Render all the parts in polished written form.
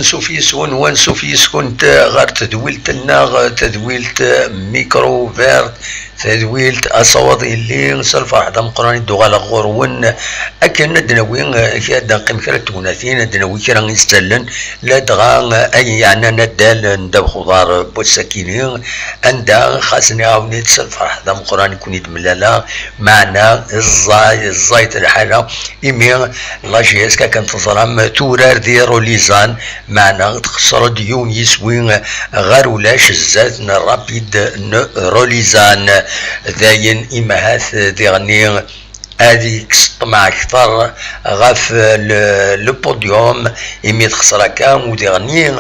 أنسوف يسكن وانسوف يسكن غير تدويلت الناغ تدويلت ميكرو فيرت تدويلت أصوات اللي سلفا عدم قراني دوغالا غورون أكن ندنوين كيادا قيم كرا توناثين ندنوي كرا نستلن لا دغا أي يعني ندال ندب خضار بوساكينين أندا خاصني عاوني سلفا عدم قراني كوني دملالا معنا الزايت الحالة إمي لاجيسكا كانت تظلم تورار دي روليزان معنا تخسر ديون يسوين غير ولاش الزاد رابيد روليزان ذاين إمهات ديغني هذه مع أكثر غاف البوديوم إمي تخسر كام وديغني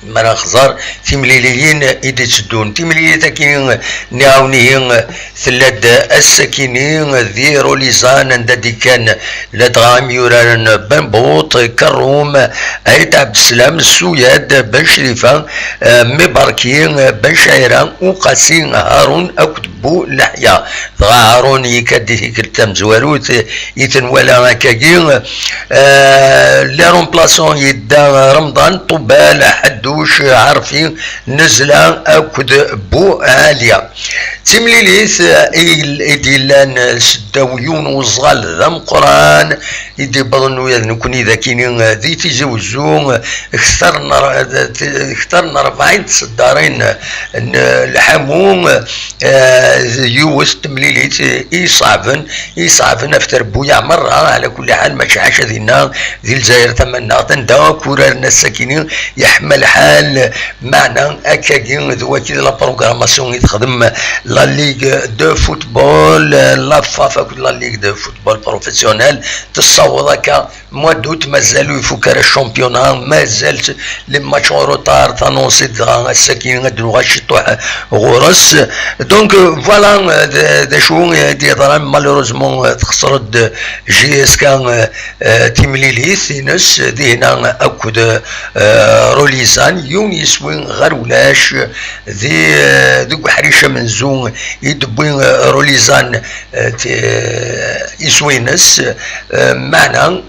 مرا خزار تيمليليين إيدي تسدون تيمليلي تاكين نعاونيين ثلاث السكينين ذي روليزان اندادي كان لدغام يوران بنبوط كروم عيد عبد السلام السوياد بن شريفة مباركين بن شعيران وقاسين هارون أكتبو لحيا دغا هارون يكادي كرتام زواروت يتنوالا كاكين لي رومبلاسون يدا رمضان طبال حدوش عارفين نزلة أكد بو عالية تمليليث إديلان سداويون وصغال ذم قران إدي بظنو نكون إذا كينين ذي تزوزون اخترنا 40 صدارين الحموم يوس تمليليث يصعبن افتر بويا مرة على كل حال ماشي حاجة ذينا ذي الجزائر تمنى تندا كورارنا الساكنين يحمل حال معنا أكاكين ذواتي لا بروغراماسيون يتخدم لا ليغ دو فوتبول لا فافا لا ليغ دو فوتبول بروفيسيونيل تصور هكا موا دوت مازالو يفكر الشامبيونا مازالت لي ماتش روتار تانونسي الساكنين غادو غاشطوح غورس دونك فوالا دا شو ديال مالوروزمون تخسرت جي اس كان تيمليليث نس دينا اكد روليزان يونيس وين غير ولاش ذي دوك حريشه منزون يدبوين روليزان يسوينس معنا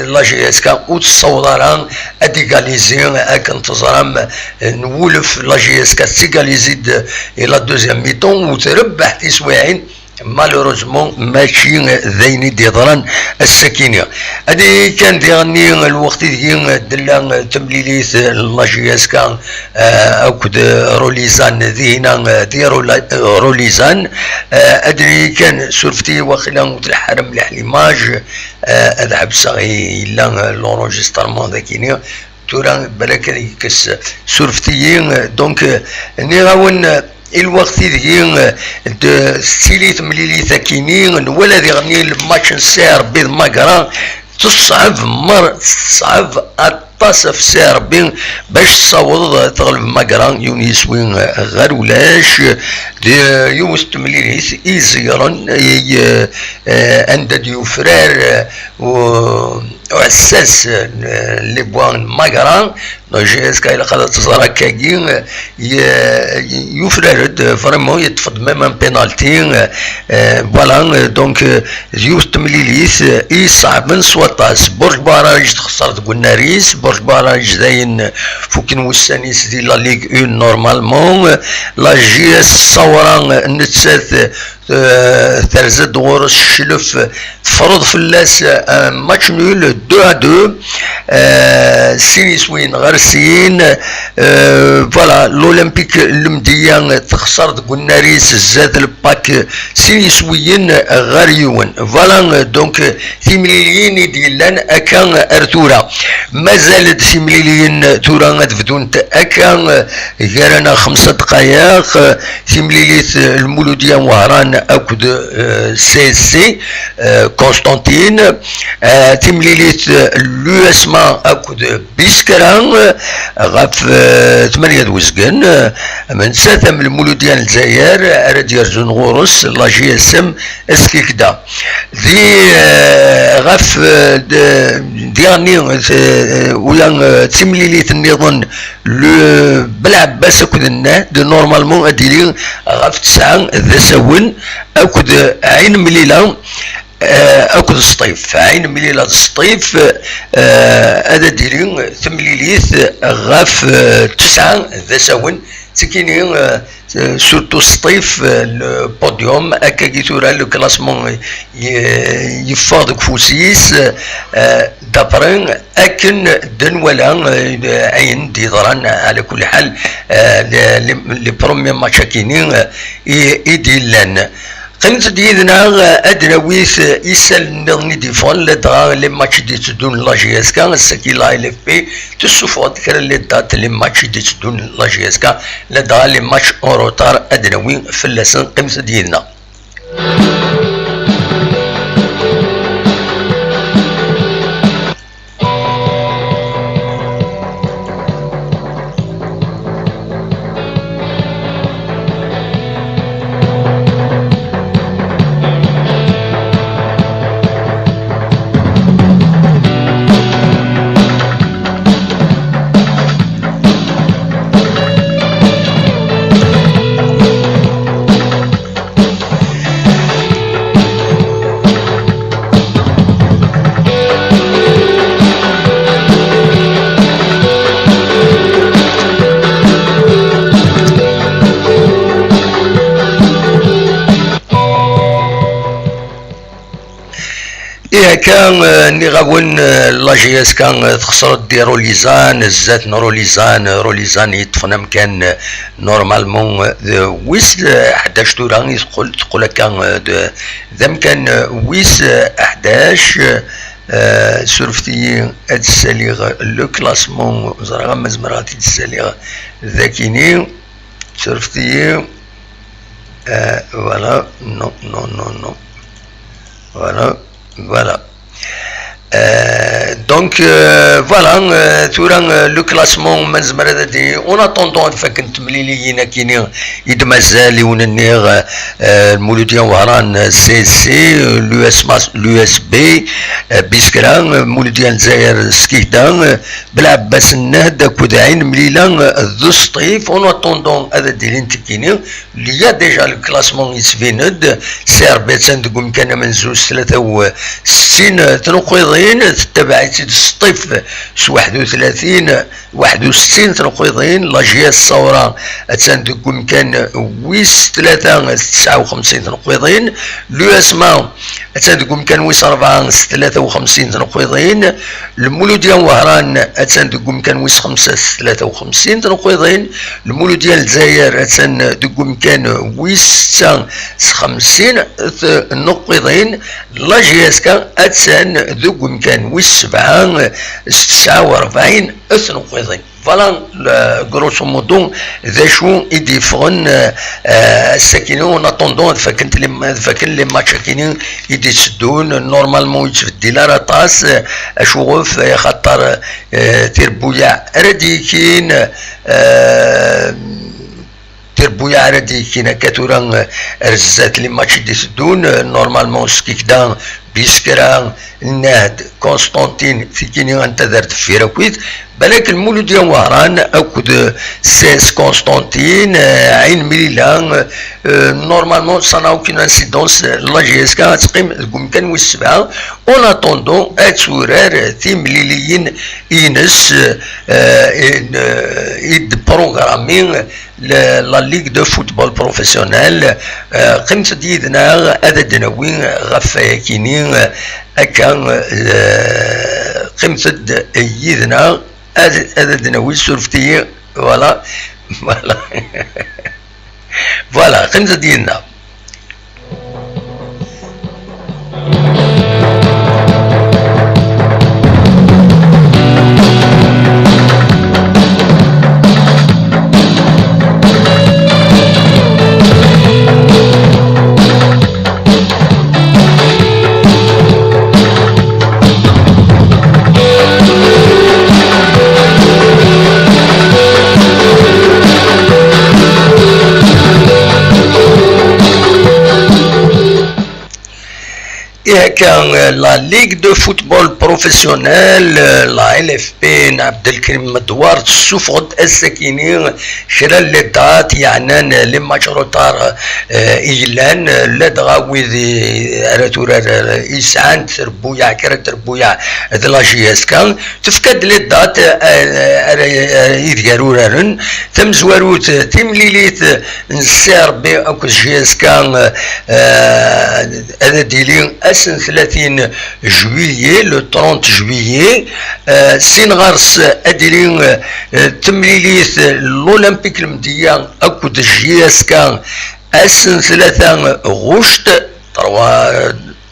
لاجيسكا وتصوران اديغاليزي اكن تزرم نولف لاجيسكا تيغاليزيد الى دوزيام ميتون وتربح تسويعين مالوروزمون ماشي ذيني ديضران السكينة هذه كان ديغني الوقت ديال دلا تمليليث لاجياسكا أكد روليزان ذينا ديرو روليزان أدري كان سورفتي وخلا الحرم لحليماج أذهب صغي إلا لونجسترمون ذاكيني تورا بلاك كس سورفتيين دونك نيغاون الوقت ذي ستيليت مليلي ثاكينين ولا ذي غني الماتش نسير بيض ماكرا تصعب التصف سير بين باش تصوض تغلب ماكرا يونيس وين غير ولاش يوست مليلي يزيرن عند ديو فرار وعساس لي بوان ماكرا جيس كاين قادر تصرا كاين يفرد فريمون يتفض ميم بينالتي فوالا دونك يوست مليليث يصعب من سواطاس برج باراج خسرت قلناريس برج باراج داين فوكين وسانيس دي لا ليغ اون نورمالمون لا جي اس صورا نتسات ترزد غورس الشلف تفرض في اللاس ماتش نول 2-2 سينيس وين غرسين فوالا لولمبيك المديان تخسرت قلناريس زاد الباك سينيس وين غاريون فوالا دونك ثمليليين ديالان اكان ارتورا مازالت ثمليليين تورا تفدون اكان غيرنا 5 دقائق ثمليليت المولوديه وهران اكد سي سي كونستانتين تمليليت لو اسما اكد بيسكران غاف 8 وزقن من ساتم المولوديه الجزائر رادير زون غورس لا جي اس ام اسكيكدا دي غاف دياني ولا تمليليت النظام لو بالعباس اكدنا دو نورمالمون اديرين غاف 9 ذا سون اكد عين مليله اكد السطيف عين مليلة السطيف هذا ديرين ثمليليث غاف 9 ذا ساون تكيني سورتو السطيف البوديوم هكا كيتورا لو كلاسمون يفاض كفوسيس دابرين اكن دنولا عين ديضران على كل حال لي بروميير ماتشا كينين يديلان قيمت ديدنا ادراويث يسال نغني ديفون لدغا لي ماتش دي تدون لا جي اس كا سكي لا ال اف بي تسوفوت كرا لي دات لي ماتش دي تدون لا جي اس كا لدغا لي ماتش اوروتار ادراوي فلسن قيمت ديدنا كان نغاون لا جي اس كان تخسر ديرو ليزان الزات روليزان يطفنا مكان نورمالمون ويس 11 تورا تقول كان ذا مكان ويس 11 سورفتي هاد الساليغ لو كلاسمون زرا مزمراتي الساليغ ذاكيني سورفتي فوالا نو voilà donc voilà le classement en attendant فكنت مليليين كيني يد مازال يوننيغ المولوديان وهران سي سي لو اس بي بيسكران مولوديان الجزائر سكيدان بالعباس النهد كودعين مليلا ذو سطيف en attendant هذا ديرين تكيني اللي يا ديجا الكلاسمون يسفيند سير بيتسان تقوم كان من زوج 63 تنقيضين تبعت السطيف 61 تنقيضين لا جي اس الثوره تندقم كان ويس 59 تنقيضين لو اسما تندقم كان ويس 53 تنقيضين المولوديان وهران تندقم كان ويس 53 تنقيضين المولوديان الجزائر تندقم كان ويس 50 نقيضين لا جي اس كان تندقم كان ويس 49 نقيضين فوالا غروسو مودو ذا شو يديفون الساكنين ناتوندون فكنت لي ماتش كاينين يديسدون نورمالمون يتفدي لا راطاس اشوف خاطر تربويا رديكين تربويا عردي كينا كاتورا رزات لي ماتش ديسدون نورمالمون سكيكدا بيسكرا النهد كونستانتين فيكيني انتظرت في راكويت بالك المولوديان وهران اكد سيس كونستانتين عين ميلان نورمالمون صنعوا كين انسيدونس لا جي اس كا تقيم كان والسبعه اون اتوندون اتورار تيمليليين ينس يد بروغرامين لا ليغ دو فوتبول بروفيسيونيل قيمت ديدنا هذا دناوين غفاكينين كان قيمت يدنا هذا دناوين سورفتي فوالا فوالا قيمت ديالنا هكا لا ليغ دو فوتبول بروفيسيونيل لا ال اف بي عبد الكريم مدوار تسوفغد الساكنين شرا لي دات يعني لي ماتش روتار ايلان لا دغاوي راتورا يسعان تربويا كرا تربويا لا جي اس كان تفكد لي دات يديرورن تم زواروت تمليليت نسير بي اكو جي اس كان هذا ديلي اسن 30 جويلية لو 30 جويلية سين غارس اديلي تمليليت الاولمبيك المديان اكو جي اس كان اسن 3 غشت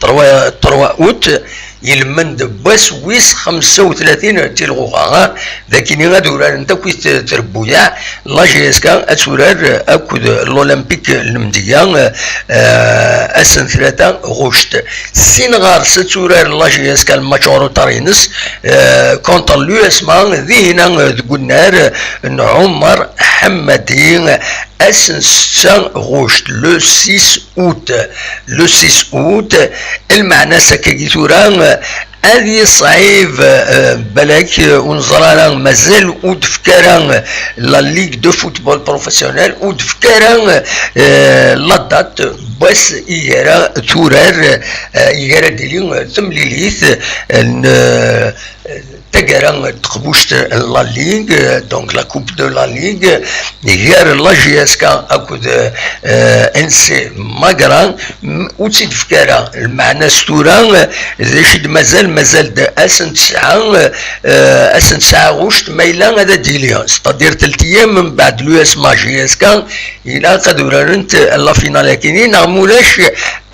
3 اوت يلمند بس ويس 35 تلغوها لكن غادورا انت كويس تربويا لا جي اس كان اتورار اكود الاولمبيك المديان اسن 3 غشت سينغار ستورار لا جي اس كان ماتشورو تارينس كونتر لو اسمان ذينا تقولنا عمر حمدين اسن 6 غشت لو 6 اوت لو 6 اوت المعنى سكاكيتوران هذه صعيب بلاك ونزرانا مازال ودفكرا لا ليغ دو فوتبول بروفيسيونيل ودفكرا لا دات بس يرى تورار يرى ديلي تمليليث تقرا تقبوشت لا ليغ دونك لا كوب دو لا ليغ غير لا جي اس كا اكود ان سي ماغران وتسيد فكرا المعنى ستوران زيشد مازال دا اسن 9 اسن 9 غشت ميلان هذا ديليون ستادير 3 ايام من بعد لو اس ما جي اس كا الى قدرنت لا فينال كاينين نعمولاش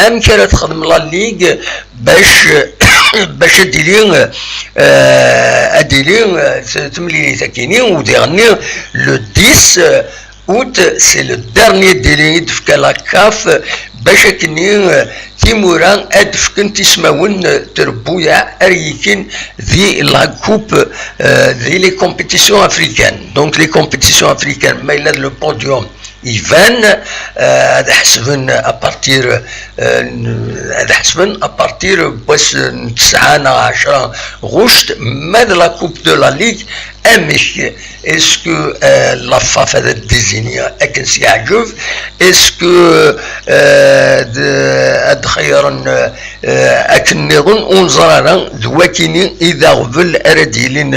ام كانت تخدم لا ليغ باش اديلين تملي تاكيني وديرني لو 10 août c'est le dernier délai دفك لا كاف باش كني تيموران ادفكن تسماون تربويا اريكين ذي لا كوب ذي لي كومبيتيسيون افريكان دونك لي كومبيتيسيون افريكان ما الى لو بوديوم يفان هذا حسبن ابارتير هذا حسبن ابارتير بس 9 10 غشت ماذا لا كوب دو لا ليغ امش اسكو لا فاف هذا ديزينيا اكن سيعجب اسكو ادخيرن اكن نظن انظرنا دواكيني اذا غفل ارديلين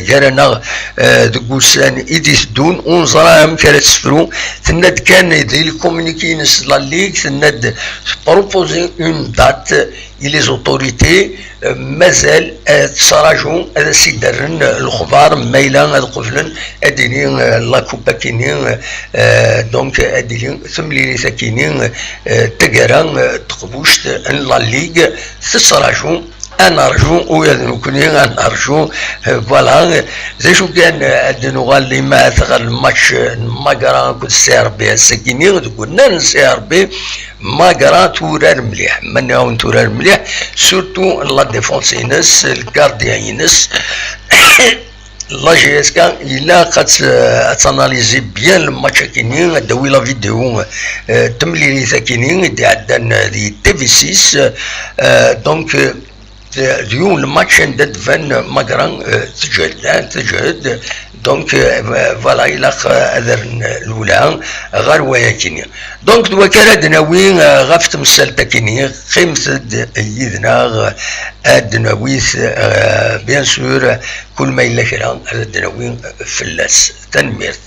جرنا دقوسان ايديس دون انظرهم كانت سفرو تند كان ذي الكومونيكينس لا ليغ تند بروبوزي اون دات لي زوتوريتي مازال تراجعوا هذا سيدرن الخبار ميلان هذا قفلن ادينين لا كوبا كينين دونك ادينين ثملي ساكينين تقرا تقبوشت ان لا ليغ تراجعوا انا ارجو ويذنكني انا ارجو فوالا زي شو كان ادنو قال لي ما ثغر الماتش ماكرا كنت سير بي ساكينين قلنا نسير بي ماكرا تورار مليح من يوم تورار مليح سورتو لا ديفونس ينس الكارديان ينس لا جي اس كان إلا قد تاناليزي بيان الماتش كينين داوي لا فيديو تملي ثاكينين دي عدنا دي تي في 6 دونك اليوم الماتش ندد فان ماكران تجهد دونك فوالا الى اذرن الاولى غير ويا كينيا دونك دوا كان دناوي غفت مسالتا كينيا خيمت يدنا ادناويث بيان سور كل ما الا كرا الدناوي فلاس تنميرت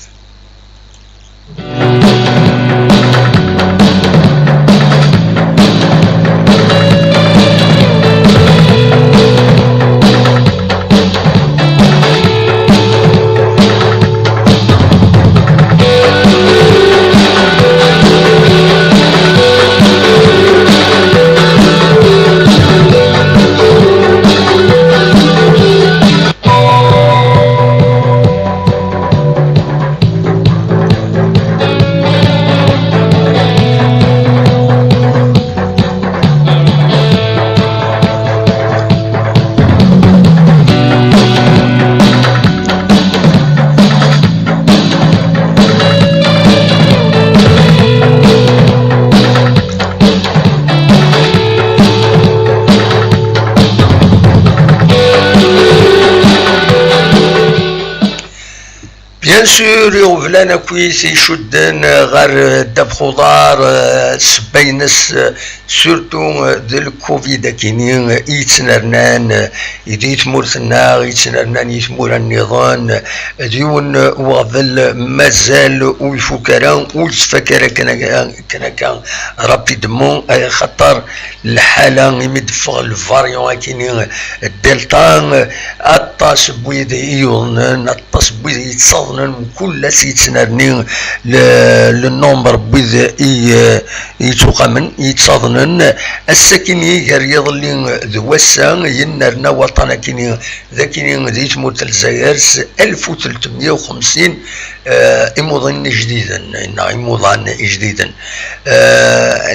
بيان سور يغفلانا كويس يشدن غير داب خضار سباينس سورتو ذو الكوفيد كينين يتنرنان يديت مورثنا يتنرنان يتمور النظام ديون وغفل مازال ويفكران ويتفكر كان رابيدمون خطر الحالة يمدفغ الفاريون كينين الدلتا الطاس بويد يوضنن الطاس بويد يتصدن وكل سيتنرني للنمبر بويد يتوقمن يتصدنن الساكن يقر يظلين ذوسا ينرنا وطنا كينين ذاكينين ذي تموت الجزائرس 1350 إموضان جديدا إموضان جديدا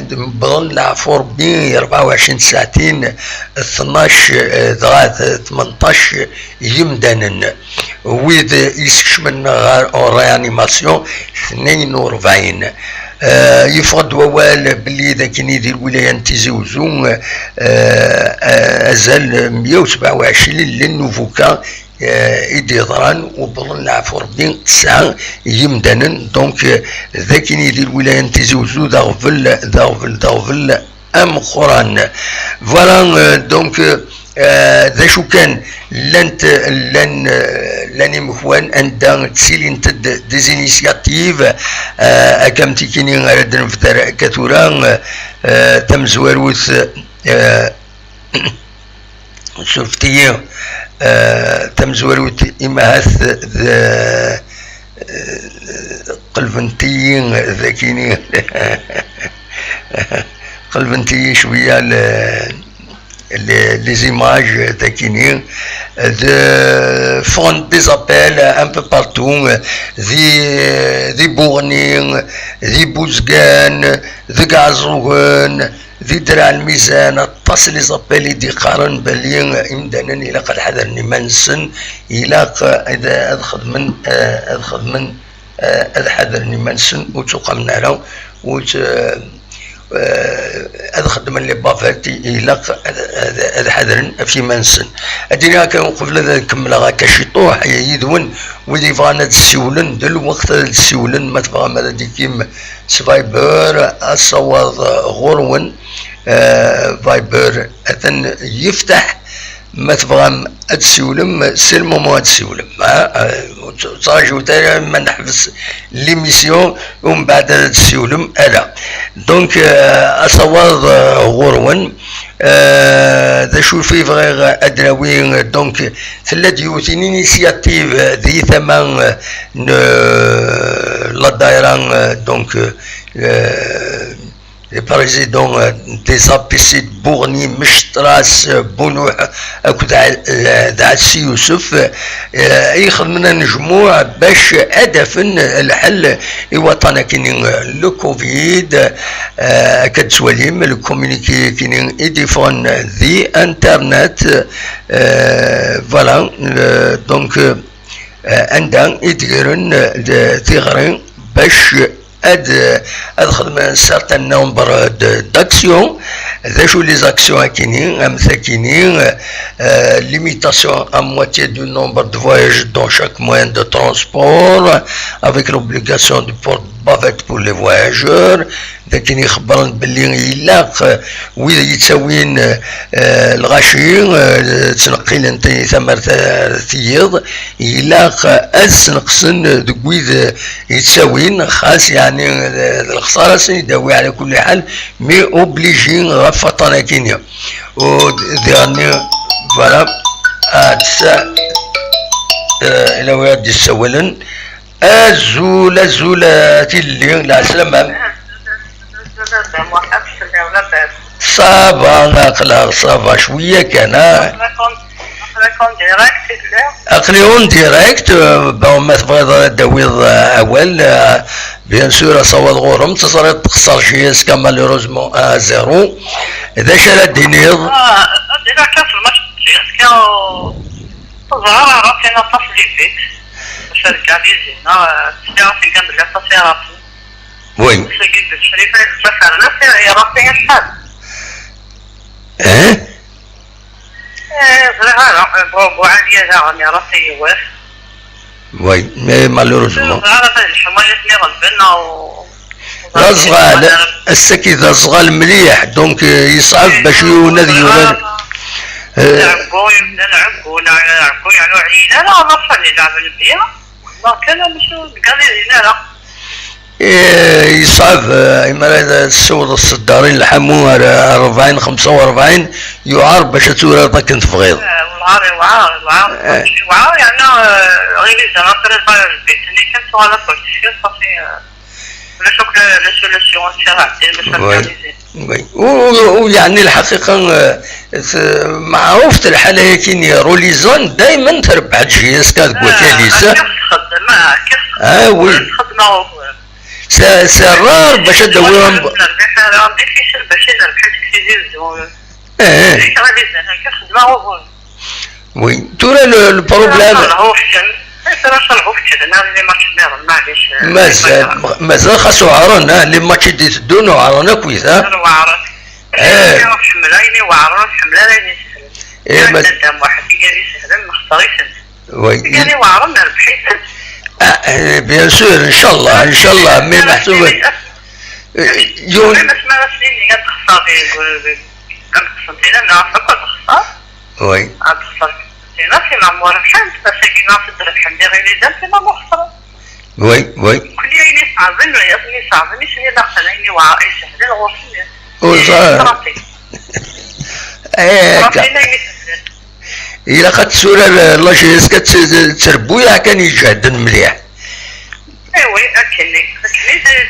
بظن العفو ربي 24 ساعتين 12 دغات 18 يمدانا ويد يسكشمن ريانيماسيون 42 يفرض ووال بلي ذاك يدير الولايه نتيزوزو ازال 127 للنوفوكا يديران وبظن العفو ربي 9 يمدانا دونك ذاك يدير الولايه نتيزوزو داغفل ام قران فوالا دونك ذا شو كان لاني مخوان عندها تسيلين تد ديزينيسياتيف اكامتي كيني غرد نفتر كثورا تم زواروث شفتي تم زواروث امهاث قلبنتي ذاكيني قلبنتي شويه les images d'Akinir, font des appels un peu partout, des bournings, des bouzgan, des gazougan, des dral mizan, tous les appels des قارن بالين إمدانن إلى قد حذرني منسن إلى إذا أدخل من أدحذرني منسن وتقام نارا أدخل اللي بافاتي إلى الحذر في منسن أدينا كان قبل ذلك نكمل كشطوح يدون ودي فانا تسولن دل وقت تسولن ما تبغى ماذا ديكيم سفايبر الصواد غرون فايبر أثن يفتح ما تبغى تسولم سي المومون تسولم صاجو تاعي ما نحبس ليميسيون ومن بعد تسولم الا دونك اصوات غرون ذا شو في فغير ادراوين دونك ثلاث يوتين انيسياتيف ذي ثمان لا دايران دونك le président des APC de Bourni مشتراس بونوح أكد دعسي يوسف يخدمنا نجموع باش هدف الحل يوطنا كينين لو كوفيد أكد سواليم الكومينيكي كينين إديفون ذي انترنت فوالا دونك عندها يديرن تيغرين باش أدخل un certain nombre d'actions. Les actions كاينين limitation à moitié du nombre de voyages dans chaque moyen de transport avec l'obligation de port bavette pour les voyageurs. لكن يخبرن باللي يلاق وإذا يتساوين الغاشين تنقيل انت ثمر ثيض يلاق أسنقسن دويذ يتساوين خاص يعني الخسارة سيداوي على كل حال مي اوبليجين غفطنا كينيا وديرني فوالا تسا إلى وياد يسولن الزولة تلي لا سلامة صافا ناقلا صافا شوية كان أقليون ديريكت ما تبغي داويض أول بيان سور صوت غورم تصري تخسر شي اسكا مالوروزمون 1-0 إذا شرا دينيض إذا كان في الماتش كانوا ظهر راسنا تصلي فيك شارك عزيزي تعرف كان بلا تصيرات وي الشريفة يتفكر نفسه يا ربي الحال اه صراحة بوعدي يا ربي واش وي مي مالوروزمون عرفت الحماية مي غلبنا غزغال السكيد غزغال مليح دونك يصعب باش يونذ يوران نلعبو نلعبو يعني عينا لا نفهم نلعب البيع لكن مش قال لا يصعب إما السود الصدارين الحموها 40 45 يعار باش تورا ذاك تفغيض وعار يعني غير زعما طريقة البيت اللي كنت على كل شيء صافي ولا شوك لا سوليسيون وي ويعني الحقيقة معروف الحالة هيك روليزون دائما تربح تجيس كتقول ليسا وي سرار باش تدورهم وي ترى البروبليم مازال خاصو عارون لي ماتش دي تدونو عارون كويس حملاني وعارون حملاني واحد يسهل مختاريش وي يعني وعارون ربحيت بيان سور ان شاء الله مي محسوبة يوم ما اسمها سنين قد تخسر سنتين انا فقط تخسر وي تخسر سنتين في معمور الحمد بس كنا في الدرس الحمد غير دام في ما مخسرة وي كل يوم يصعبن ويصني صعبن يسني داخل عيني وعايش هذا الغرفة وصار إلا قد سورة لاجيس كتربويا كان يجهد مليح ايوا اكلني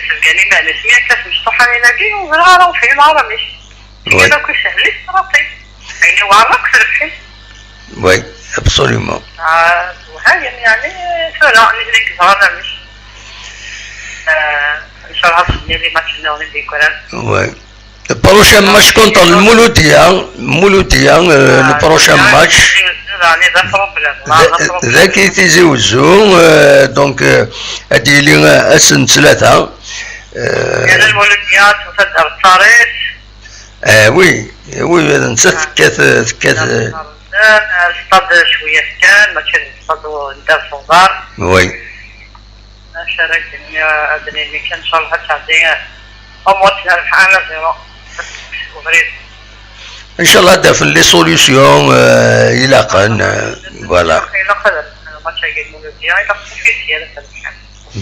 تلقاني ما نسميها كاس مفتوحة لنادي وغرارة وفي العرب ماشي هذا كل سهل صراطي يعني وعرق تربحي وي ابسوليومون وهاي يعني فلا نجريك زهرنا مش ان شاء الله خدني لي ماتش النوم كوران وي البروشان ماتش كونتر المولودية البروشان ماتش ذاك تيزيوزو دونك هادي لي اسن ثلاثة يعني المولوديات وتد الطاريس وي نسيت كاث الاستاد شوية كان ماتش الاستاد ندار صغار وي شاركتني ادري اللي كان ان شاء الله تعطيني اموتنا الحالة زيرو ان شاء الله هذا في لي سوليسيون يلاقن فوالا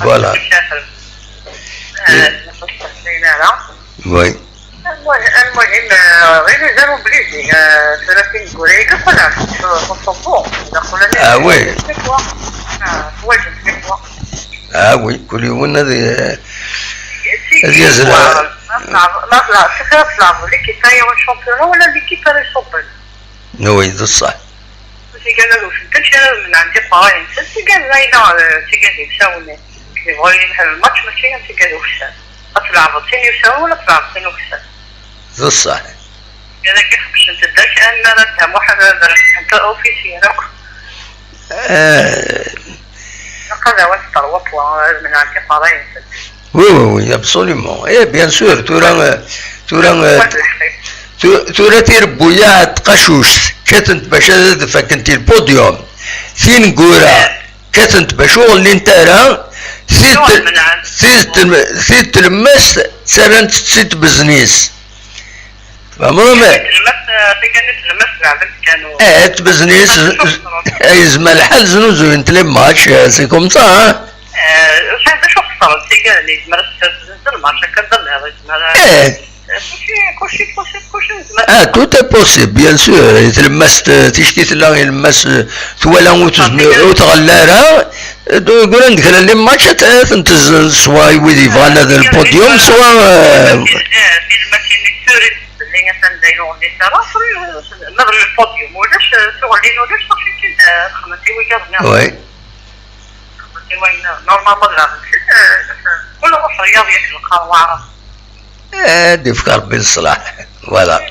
فوالا وي المهم غير زاروا بليزي 30 كوريكا فلا تصبوا وي وي كل يوم هذه يزرع ما طلع ليكيب تاعي والشامبيون ولا ليكيب تاع الشامبيون وي ذا الصح قال له فهمتش انا من عندي قرايه نسيت قال لي لا تيجي يساوني بغى ينحل الماتش ماشي قال له وش تلعب ثاني يساوي ولا تلعب ثاني وش ذا الصح انا كيف باش نتداك انا نتهم واحد انت اوفيسي هذاك هذا وستر وطوه من عندي قرايه وي ابسوليومون بيان سور تورا تيربويا تقشوش كتنت باش فكنتي البوديوم فين قورا كتنت بشغل اللي نتارا ثيت تلمس تسرنت تسيت بزنيس فهمنا تبزنيس يزما الحال زنوزو انت لي ماتش سي كوم سا tout est possible bien sûr يتلمس تشكي تلا يلمس ثوالا وتغلارها يقول عندك لي ماتش تنتز سوا يولي يبغى هذا البوديوم سوا وي كل روح رياضي ياكل القهوة هادي في ربي الصلاح فوالا كل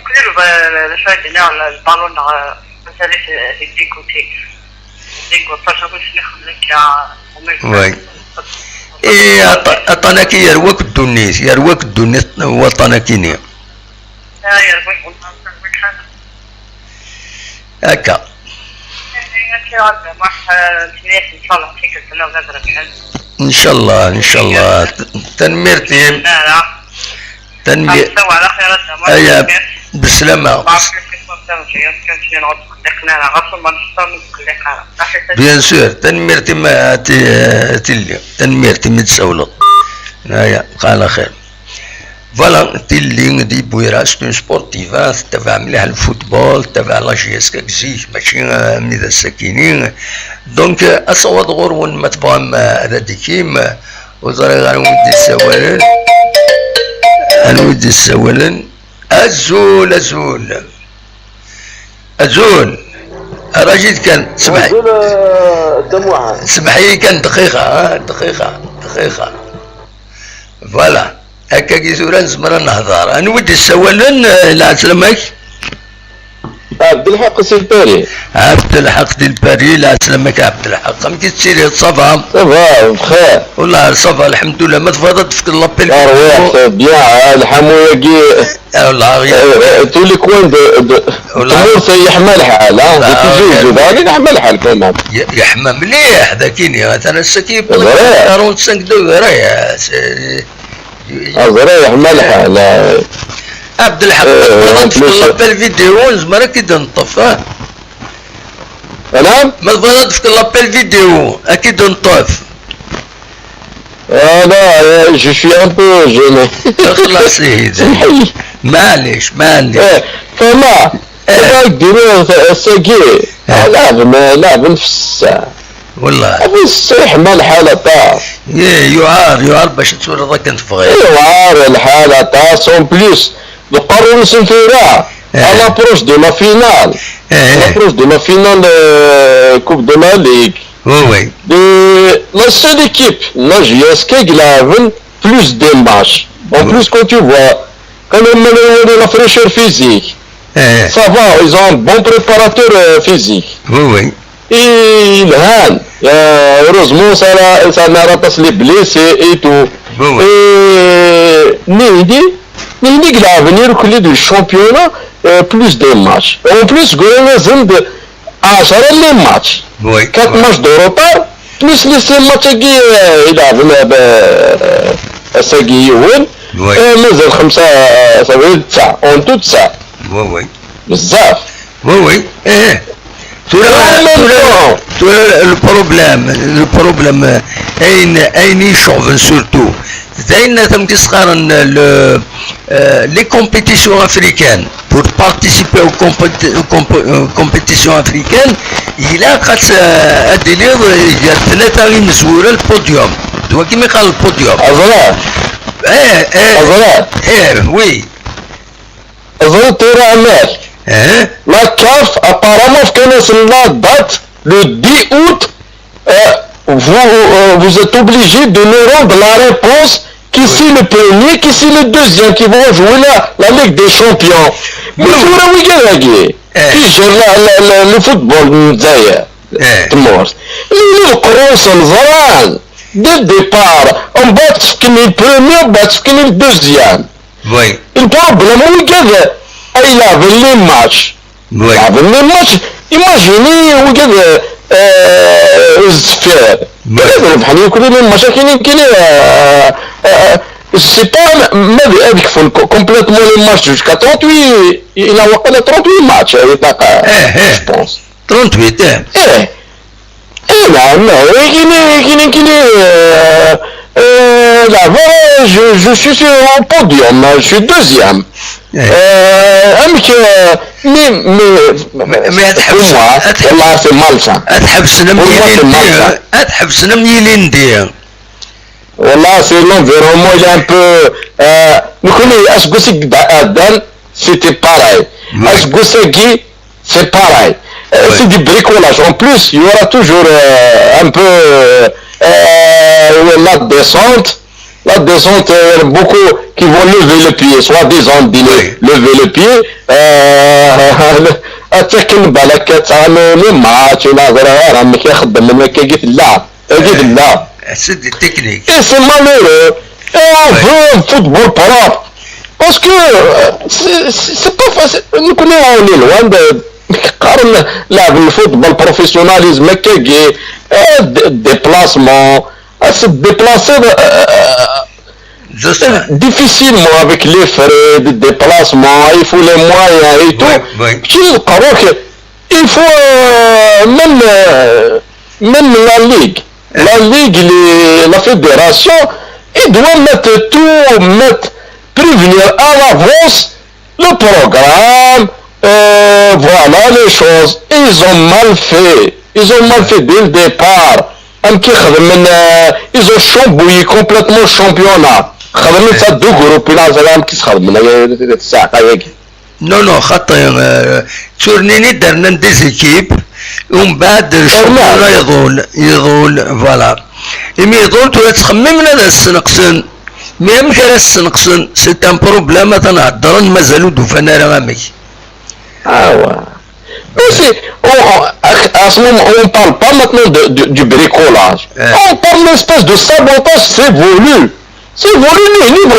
الفايدة على البالون مثلا ديكو طاشا باش ناخذ لك وي الطناكي يروك الدنيس هو الطناكيني هكا ان شاء الله ان شاء الله تنميرتي تنمير ايا بالسلامه بيان سور تنميرتي ما تلي تنميرتي متسولط ايا قال خير فوالا تيلي دي بويرا ستون سبورتيفا تبع مليح الفوتبول تبع لا جي اس كزيك ماشي من ذا السكينين دونك اصوات غرون ما تبغى هذا ديكيم وزري غير ودي السوالن انا ودي السوالن ازول ازول ازول راجل كان سمحي سمحي كان دقيقة دقيقة فوالا هكا كي زورا نزمر نهضر انا ودي السوالن لا سلامك عبد الحق السلباري عبد الحق ديال باري لا سلامك عبد الحق كي تسيري صافا صافا بخير والله صافا الحمد لله ما تفضلت في لابيل ارواح بيان الحمويه كي والله تولي كوين الامور يحمى الحال تزوج هذاك يحمى الحال كمان يحمى مليح ذاكيني انا السكيب 45 دوله يا أزرق ملحة لا عبد الحق ما تفضلت في الفيديو زمرا كي نطف نعم ما تفضلت في لابيل فيديو اكيد نطف انا جو شوي ان بو جيني خلاص سيدي معليش فما ديروا الساقي لعب في الساعة والله الصيح ما الحالة تاع يعار باش تصور ذاك انت فغير يعار الحالة تاع سون بليس نقرروا نسنفيرا لابروش دو لا فينال لابروش دو لا فينال كوب دو لا ليغ وي لا سول ايكيب لا جي اس كي غلافن بلوس دي ماتش en plus quand tu vois quand même la fraîcheur physique ça va ils ont un bon préparateur physique oui الهان heureusement ça n'a pas les blessés et tout نهدي قلع venir كل du championnat plus de matchs en plus قولنا لازم 10 لي ماتش 4 matchs de retard plus les 6 matchs كي يلعبنا الساقيون مازال 5 7 9 اون تو 9 بزاف le problème أين يشوفن surtout زين ثم تسقارن les compétitions africaines pour participer aux compétitions africaines il a قد الدليل ثلاثة يمزوروا البوديوم دوا كيما قال البوديوم وي أظن ترى عمال la CAF apparemment connaît la date le 10 août vous êtes obligé de nous rendre la réponse qui c'est le premier qui c'est le deuxième qui vont jouer la Ligue des Champions mais qui gère le football نتايا تمور اللي القروص الزران dès le départ on va تفكني البريمير on va تفكني الدوزيام البروبلème هو كذا il avait les matchs. Imaginez où c'est pas avec complètement les matchs jusqu'à 38 il a wakala 38 matchs je pense 38 je suis sur un podium je suis deuxième ما والله في مالسا اتحبسنا منين ندير والله سي لونفيرومون il est un peu نكوني اسكوسي دان c'était pareil اسكوسي c'est pareil c'est du bricolage en plus il y aura toujours un peu la descente, beaucoup qui vont lever le pied, soi-disant lever le pied, أتذكر بالك تعمل ماتش ولا غيره راهم كيخدم لما كيجي اللعب سد التكنيك et c'est malheureux et on veut un football propre parce que c'est pas facile nous connaissons on est loin de قارن لاعب الفوتبول بروفيسيوناليزم كي déplacement se déplacer difficilement avec les frais de déplacement, il faut les moyens et tout. Il faut même la ligue, la fédération, ils doivent prévenir à l'avance le programme, voilà les choses. Ils ont mal fait dès le départ. Ils ont chambouillé complètement le championnat. Non, tournez dans des équipes, on bat de championnat يظل voilà. Mais يظل تخمم لنا السنقسن même que السنقسن c'est un problème تنهضر مازالوا دوفنا رامي. Ah ouais. Mais à ce moment, on ne parle pas maintenant du bricolage. On parle d'une espèce de sabotage, c'est voulu. C'est voulu, le niveau,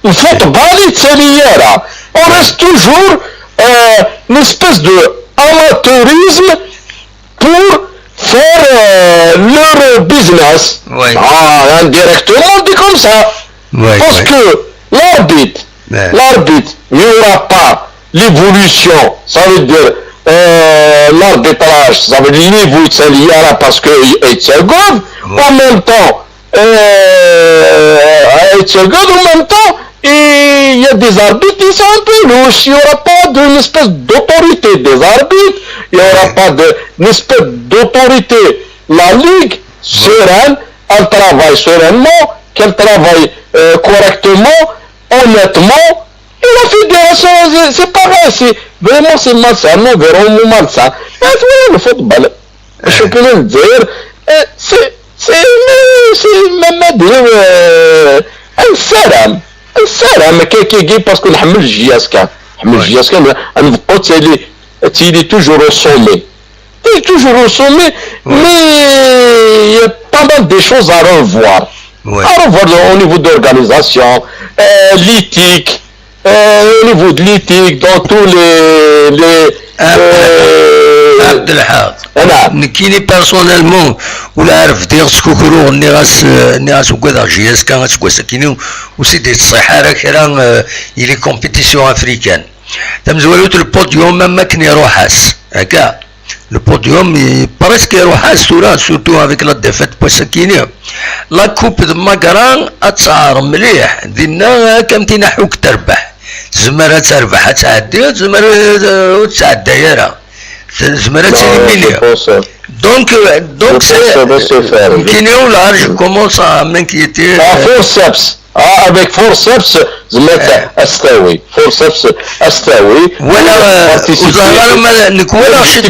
le football, on reste toujours une espèce de amateurisme pour faire leur business. Oui. Indirectement, on dit comme ça. Oui, parce que l'arbitre, il n'y aura pas l'évolution, ça veut dire l'arbitrage, ça veut dire niveau de parce que Etchegov, en même temps, il y a des arbitres qui sont un peu louches, il n'y aura pas d'une espèce d'autorité des arbitres, il n'y aura pas d'une espèce d'autorité. La Ligue sereine, elle travaille sereinement, qu'elle travaille correctement, honnêtement. Et la fédération, c'est pareil, vraiment c'est malsain, nous verrons malsain. Le football, je peux le dire, c'est même dire un salam qui parce qu'on a le JSK, il est toujours au sommet. Il est toujours au sommet, mais il y a pas mal de choses à revoir. À revoir au niveau d'organisation, l'éthique, au niveau de l'éthique, dans tous les عبد الحق نكيني بيرسونيلمون ولا عارف دير سكوكرو ني وكذا جياس كان سكوسكيني وسيدي الصحة راه كرا يلي كومبيتيسيون افريكان تمزولوت البوديوم ما كني روحاس هكا البوديوم بريسك يروحاس تورا سورتو افيك لا ديفيت بوسكيني لا كوب دو ماكران اتسعر مليح دينا كامتينا حوك تربح زمرة تربح تعدي زمرة تعدي يرا زمرة تلمينيا donc كينيو là je commence à m'inquiéter forceps avec forceps زمرة استوي forceps استوي ولا وزهر ما نكولا شي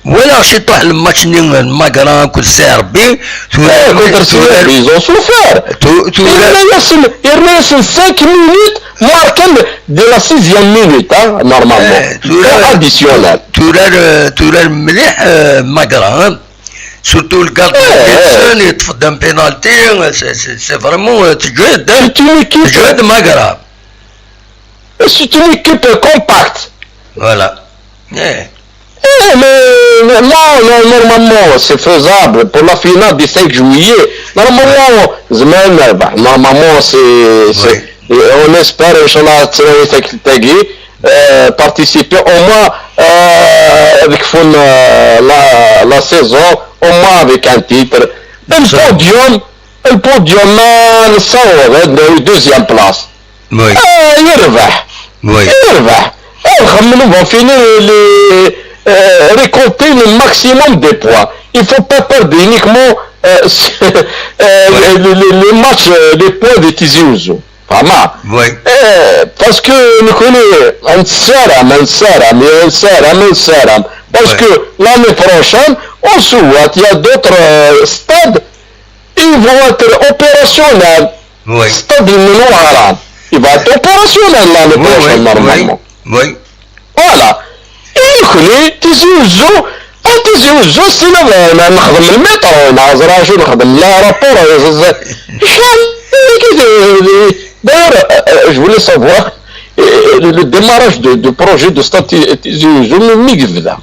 ولا شي طاح الماتش نين الماغران كل سيربي ils ont souffert il reste 5 minutes marquant de la 6e minute normalement additionnel تورا مليح ماغران surtout le gardien يتفضل بينالتي سي فريمون تجهد ماغران c'est une équipe compacte voilà mais normalement c'est faisable pour la finale du 5 juillet normalement c'est on espère inchallah participer au moins avec la saison au moins avec un titre le podium le deuxième place يربح on va finir récolter le maximum de points. Il ne faut pas perdre uniquement les matchs, les points de Tizi Ouzou. Vraiment. Oui. Parce que nous connaissons un Saram. Parce que l'année prochaine, on souhaite, il y a d'autres stades, ils vont être opérationnels. Oui. Stade de Nouaran, il va être opérationnel l'année prochaine, normalement. Oui. Voilà. Tizi Ouzou سينا نخدم المترو نعزرها شو نخدم l'aéroport داير je voulais savoir le démarrage du projet de stade Tizi Ouzou ملي بدا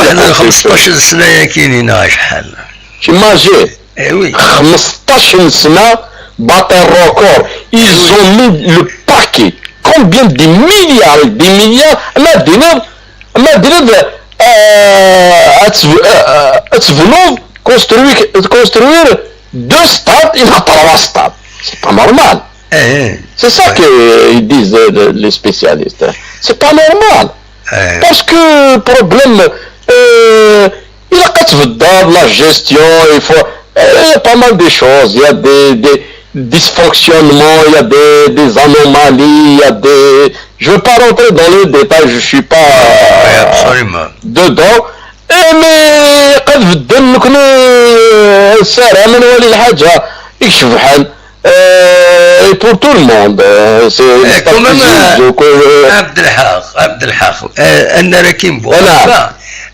احنا 15 سنه كاينين شحال كيما جي وي 15 سنه battent un record. Ils ont mis le paquet. Combien de milliards, construire 2 stades et 3 stades. C'est pas normal. C'est ça qu'ils disent les spécialistes. C'est pas normal. Parce que le problème, il a la gestion, il faut... Il y a pas mal de choses. Il y a des dysfonctionnements, il y a des anomalies, il y a des... Je ne veux pas rentrer dans les détails, je ne suis pas dedans. Mais قد بدل نكونوا السارة من ولي الحاجة يكشف حال pour tout le monde. عبد الحق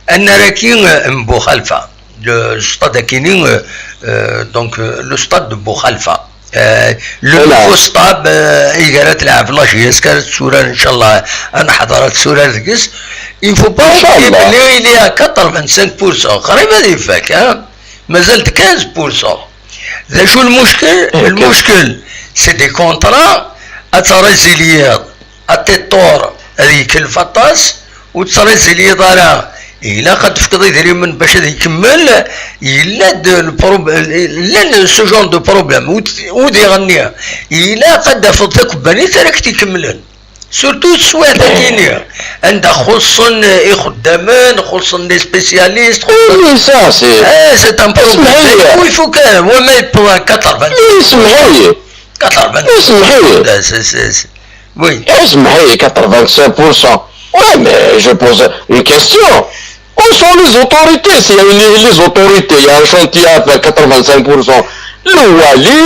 أنا راكي مبو خلفة الستاد كاينين دونك لو ستاد دو بوخلفة لو نوفو ستاد إيكالا تلعب لاشي كانت الصورة إن شاء الله أنا حضرت الصورة تقص il faut pas oublier بلي il est à 85% قريبة دي فاك مازالت 15%. ذا شو المشكل؟ المشكل سي دي كونترا اترازيليات اتيطور هذيك الفطاس وترازيليات على إلا قد تفقد يدري من باش يكمل إلا سو جون دو بروبليم ودي غنيها إلا قد فضلك بني تراك تكملن سورتو السواد كاينين عندها خصن خدامان خصن لي سبيسياليست وي سا سي سي ان بروبليم وي فو كان وما يبغى 80 اسمحي 80 اسمحي وي اسمحي 85%. Ouais, mais je pose une question. Où sont les autorités? S'il y a les autorités, il y a un chantier à 85%. Le Wali,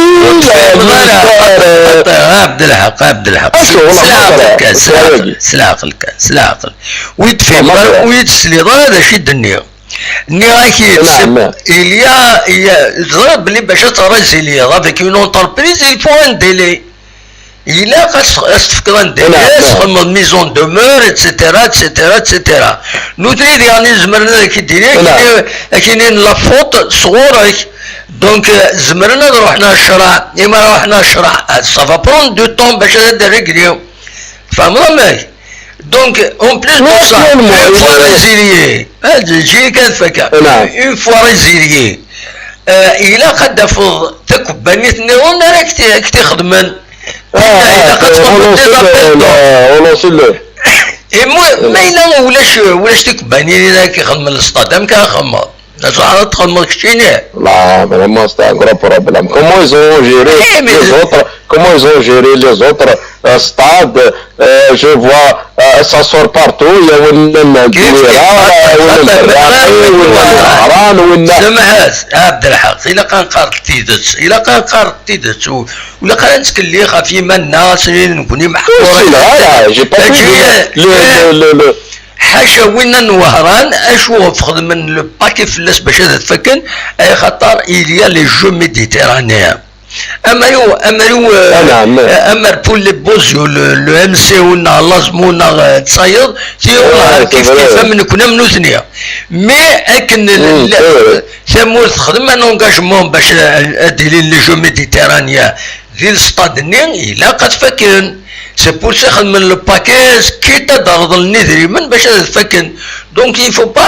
عبد الحق سلاقل ويتفهم ويتسلي هذا شي الدنيا نيراكي il y a ضرب اللي باش ترازيلي avec une entreprise il faut un délai. Il a qu'à comme une maison de demeure, etc. Nous devons dire que nous la faute صغورك. Donc, زمرنا روحنا الشرع، إما روحنا الشرع، ça va prendre du temps باش هذا رجليو. فاهمة ماي؟ Donc, en plus de ça, une fois résilié, جي كان فكا، une fois résilié، إلا قد فض تكب بنيتنا راك تخدمن. ما إلا ولاش تكباني لك يخدم الاستادام كيخمر نصح تخدم كشيني لا vraiment c'est un gros problème. Comment ils ont géré les autres stades? Je vois ça sort partout. Il y a سمحت عبد الحق إلا كان قارت تيدت ولا كان تكليخا في منا سنين نكوني محقورين حاشا وين وهران اشوف خدم من لو باكي فلاس باش تفكن اي خطر إليا لي جو ميديتيرانيان اما بول لي بوزيو لو ام سي ونا لازمونا تصايد كيف من كنا منو ثنيا مي اكن ثمور تخدم ان انغاجمون باش ادير لي جو ميديتيرانيان ذي الستاد نين الا قد فكن سي بور سا خدم لو باكيز كي تضرب النذري من باش تفكن دونك يفو با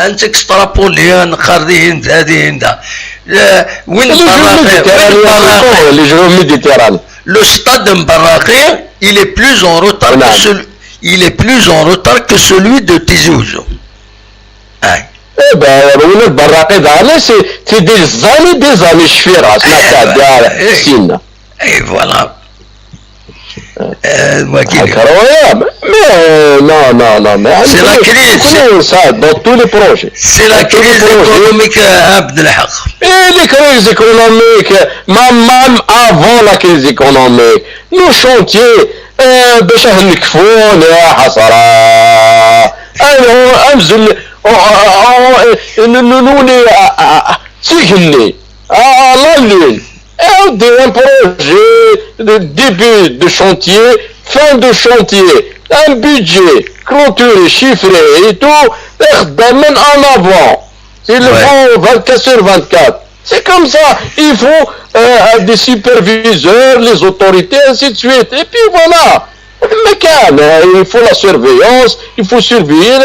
انت اكسترابولي نخردين هذه ذا وين les jeux méditerranéens. Le stade Mbaraké, il est plus en retard que celui de Tizi Ouzou. Eh ben, le Mbaraké c'est des années chfira, et voilà. Incroyable. Mais non, mais c'est la crise. Ça, dans tous les projets. C'est la crise économique Abdelhaq. Et les crises économiques, même avant la crise économique, nos chantiers, باش نكفون يا حسرة. أنزل نوني سجني الله الليل. dire un projet de début de chantier, fin de chantier, un budget clôturé, chiffré et tout, en avant. Il faut 24 sur 24. C'est comme ça. Il faut des superviseurs, les autorités, ainsi de suite. Et puis voilà. Mais il faut la surveillance, il faut surveiller.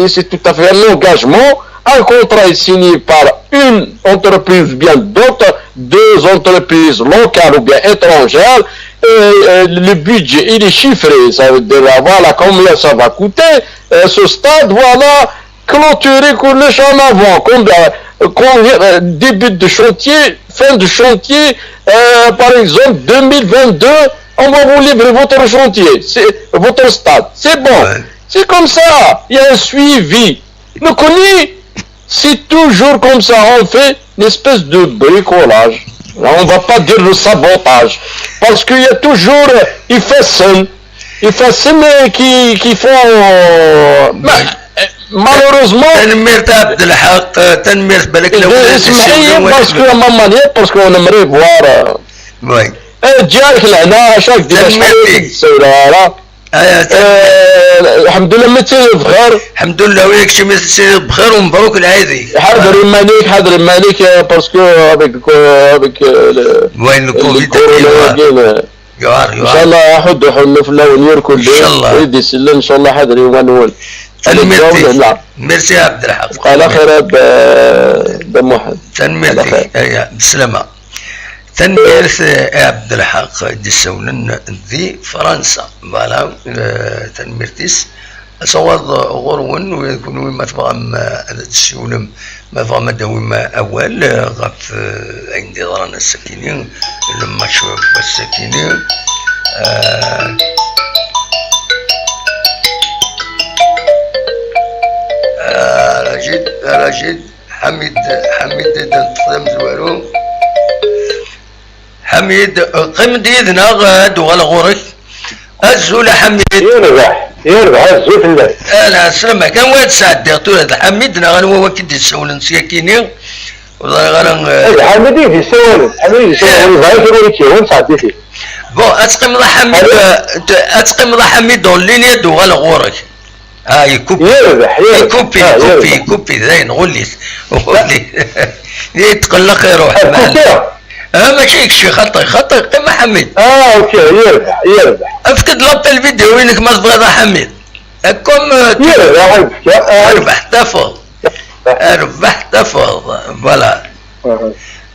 C'est tout à fait l'engagement. Un contrat est signé par une entreprise ou bien d'autres, deux entreprises locales ou bien étrangères. Le budget, il est chiffré. Ça veut dire, voilà combien ça va coûter. Ce stade, voilà, clôturé en avant. Début de chantier, fin de chantier, par exemple 2022, on va vous livrer votre chantier, votre stade. C'est bon. Ouais. C'est comme ça. Il y a un suivi. Le connu, c'est toujours comme ça. On fait une espèce de bricolage. On ne va pas dire le sabotage. Parce qu'il y a toujours, ils façonnent qui font... malheureusement parce qu'on aimerait voir جارك لهنا شاك ديما شحال الحمد لله متسير بخير الحمد لله وياك شي متسير بخير ومبروك العيدي حاضر المانيك باسكو هذيك وين الكوفيد ان شاء الله حد حل في الاول كل ان شاء الله يدي سلم ان شاء الله حاضر ونول ميرسي عبد الحق على خير بموحد تنميرتي بسلامة تنميرت عبد الحق ديسولن ذي فرنسا فوالا تنميرتيس صواد غرون ويكون ما تبغى تسولم ما تبغى ما دوم اول غف عندي ضرنا السكينين لما شوف السكينين رشيد حميد تخدم زوارو حميد قم ديدنا غاد وغلا غورك الزول حميد يربح الزول الله انا سلمى كان واد سعد طول حميدنا غنوا وكد يسولن سكينين والله غنن حميد يسولن بايك وين سعدتي بون اتقم لا حميد دولين يد وغلا غورك كوبي زين غولي يتقلق يروح ماشي يكشي خطي كما حميد اوكي يربح افقد لابط الفيديو وينك ما تبغى حميد كم اربح تفض فوالا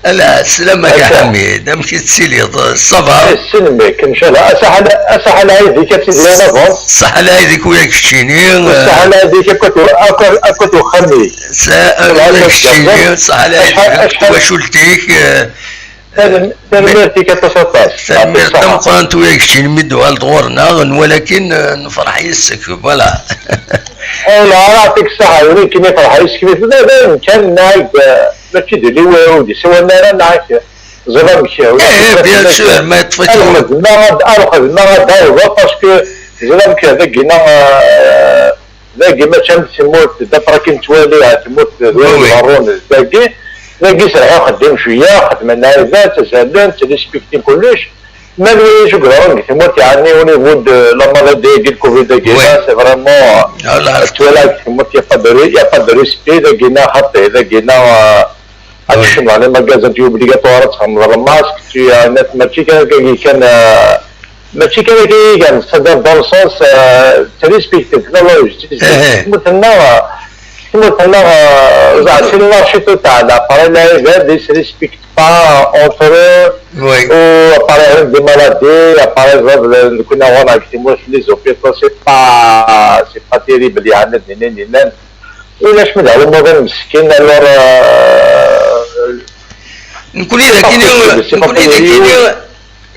لا سلامك يا حميد امشي تسيلي الصبر سلمك ان شاء الله اسح على يديك تسلم صح على يديك وياك الشينين صح على يديك كنت خمي صح على يديك وشلتيك تنميرتي كتصفات تنميرتم قرنت وياك الشين مدو الدورنا ولكن نفرح يسك فوالا لا يعطيك الصحة ولكن يفرح يسك دابا كان نايك ماشي دير لي والو سوا انا نعرف زعما مشى بيان سور ما يطفيش ما غاداوزا باسكو زعما ذاكي ما تمت تموت دابا كي نتوالي تموت الهارون ذاكي سرعه خدام شويه خدمنا عيبات تسالن تريسبكتي كلش ما نوليش كرون تموت يعني وني بود لما غادي ديال كوفيد داكي سي فريمون توالي تموت يا با دو ريسبي داكينا خطي داكينا عشان على مجازات اوبليغاتوار تخمر الماسك ماشي كان صدر dans le sens تريسبكت تكنولوجي مثلا زعما سي لارشيتو تاع لاباري لا دي ريسبكت با اونتر او اباري دي مالادي اباري كنا وانا كتموش لي زوبيتو سي با تيريبل يعني نينان ولاش من هذا الموضوع مسكين الور